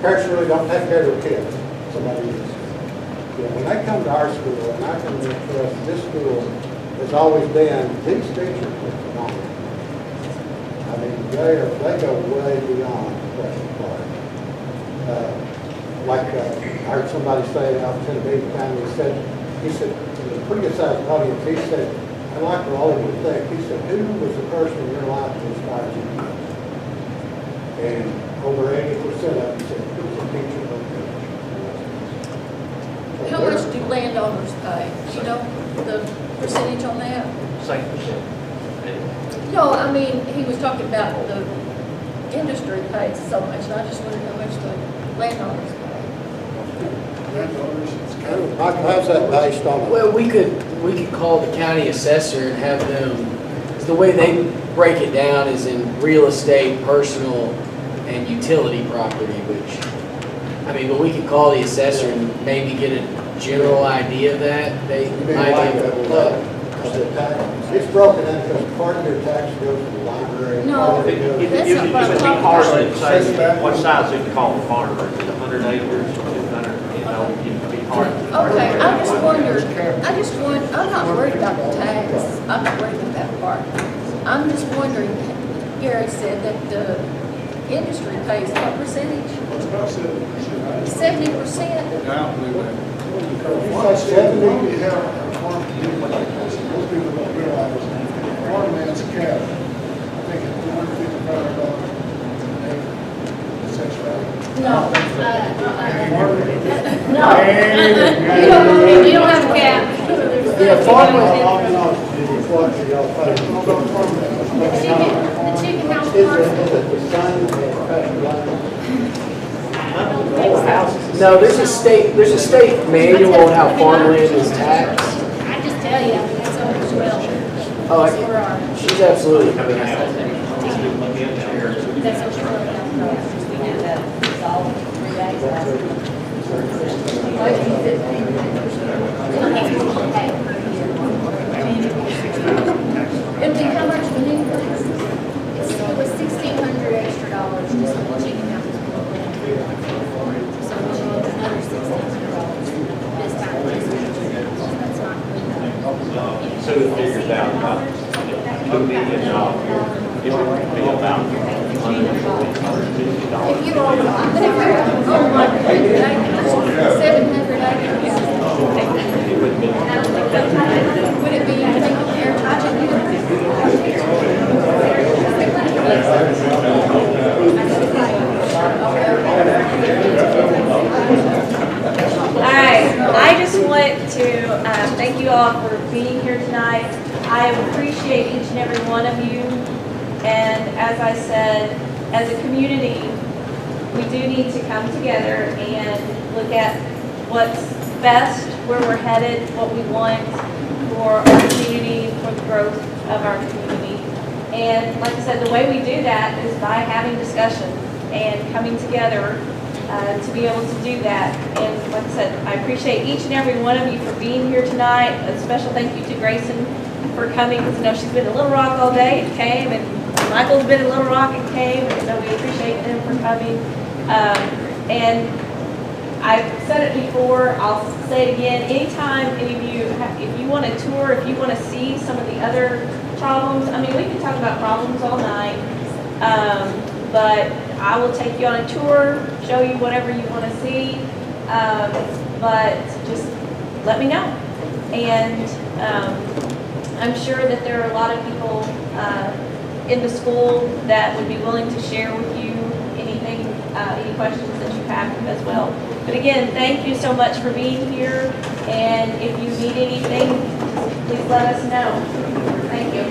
Parents really don't take care of their kids. Somebody is. You know, when they come to our school, and I can trust this school has always been, these teachers are phenomenal. I mean, they go way beyond the question part. I heard somebody say out in Tennessee, he said, it was a pretty good sized audience, he said, I like for all of you to think, he said, who was the person in your life that inspired you? And over 80% of them said, it was a teacher or a coach. How much do landowners pay? Do you know the percentage on that? Same percent. No, I mean, he was talking about the industry pays so much, and I just wondered how much the landowners pay. How's that based on? Well, we could call the county assessor and have them, 'cause the way they break it down is in real estate, personal, and utility property, which, I mean, but we could call the assessor and maybe get a general idea of that. They might be able to look. It's broken in because part of your tax goes to the library. No, part of it goes- It That's would not what I'm be talking hard about. to say what size you can call a farm, is it 100 acres, 200, you know, it'd be hard. Okay, I just wondered, I'm not worried about the tax, I'm not worried about that part. I'm just wondering, Gary said that the industry pays what percentage? It's about 70%. 70%? I don't believe that. You say 70? We have a farm community like this, and most people don't realize, farmland's a cattle. I think it's $255 an acre. Is that right? No. No. You don't have a cap. Yeah, farmland, all you know, is what y'all pay. The chicken house Is park. it the sun or pasture land? No, there's a state manual on how farmland is taxed. I just tell you, it's over 12. Oh, For our, she's absolutely correct. that's over 12. We did that all 3 days last It'd be how much we need for this? It was $1,600 extra just on the chicken house program. So we need another $1,600 for business. good figures out about it would be, it would be about $150. If you were over, but if you're over 100 acres, 700 acres, would it be taken care of All right, I just want to thank you all for being here tonight. I appreciate each and every one of you. And as I said, as a community, we do need to come together and look at what's best, where we're headed, what we want for our community, for the growth of our community. And like I said, the way we do that is by having discussion and coming together to be able to do that. And like I said, I appreciate each and every one of you for being here tonight. A special thank you to Grayson for coming, because I know she's been in Little Rock all day and came, and Michael's been in Little Rock and came, and so we appreciate him for coming. And I've said it before, I'll say it again, anytime any of you, if you want a tour, if you want to see some of the other problems, I mean, we can talk about problems all night, but I will take you on a tour, show you whatever you want to see, but just let me know. And I'm sure that there are a lot of people in the school that would be willing to share with you anything, any questions that you have as well. But again, thank you so much for being here, and if you need anything, please let us know. Thank you.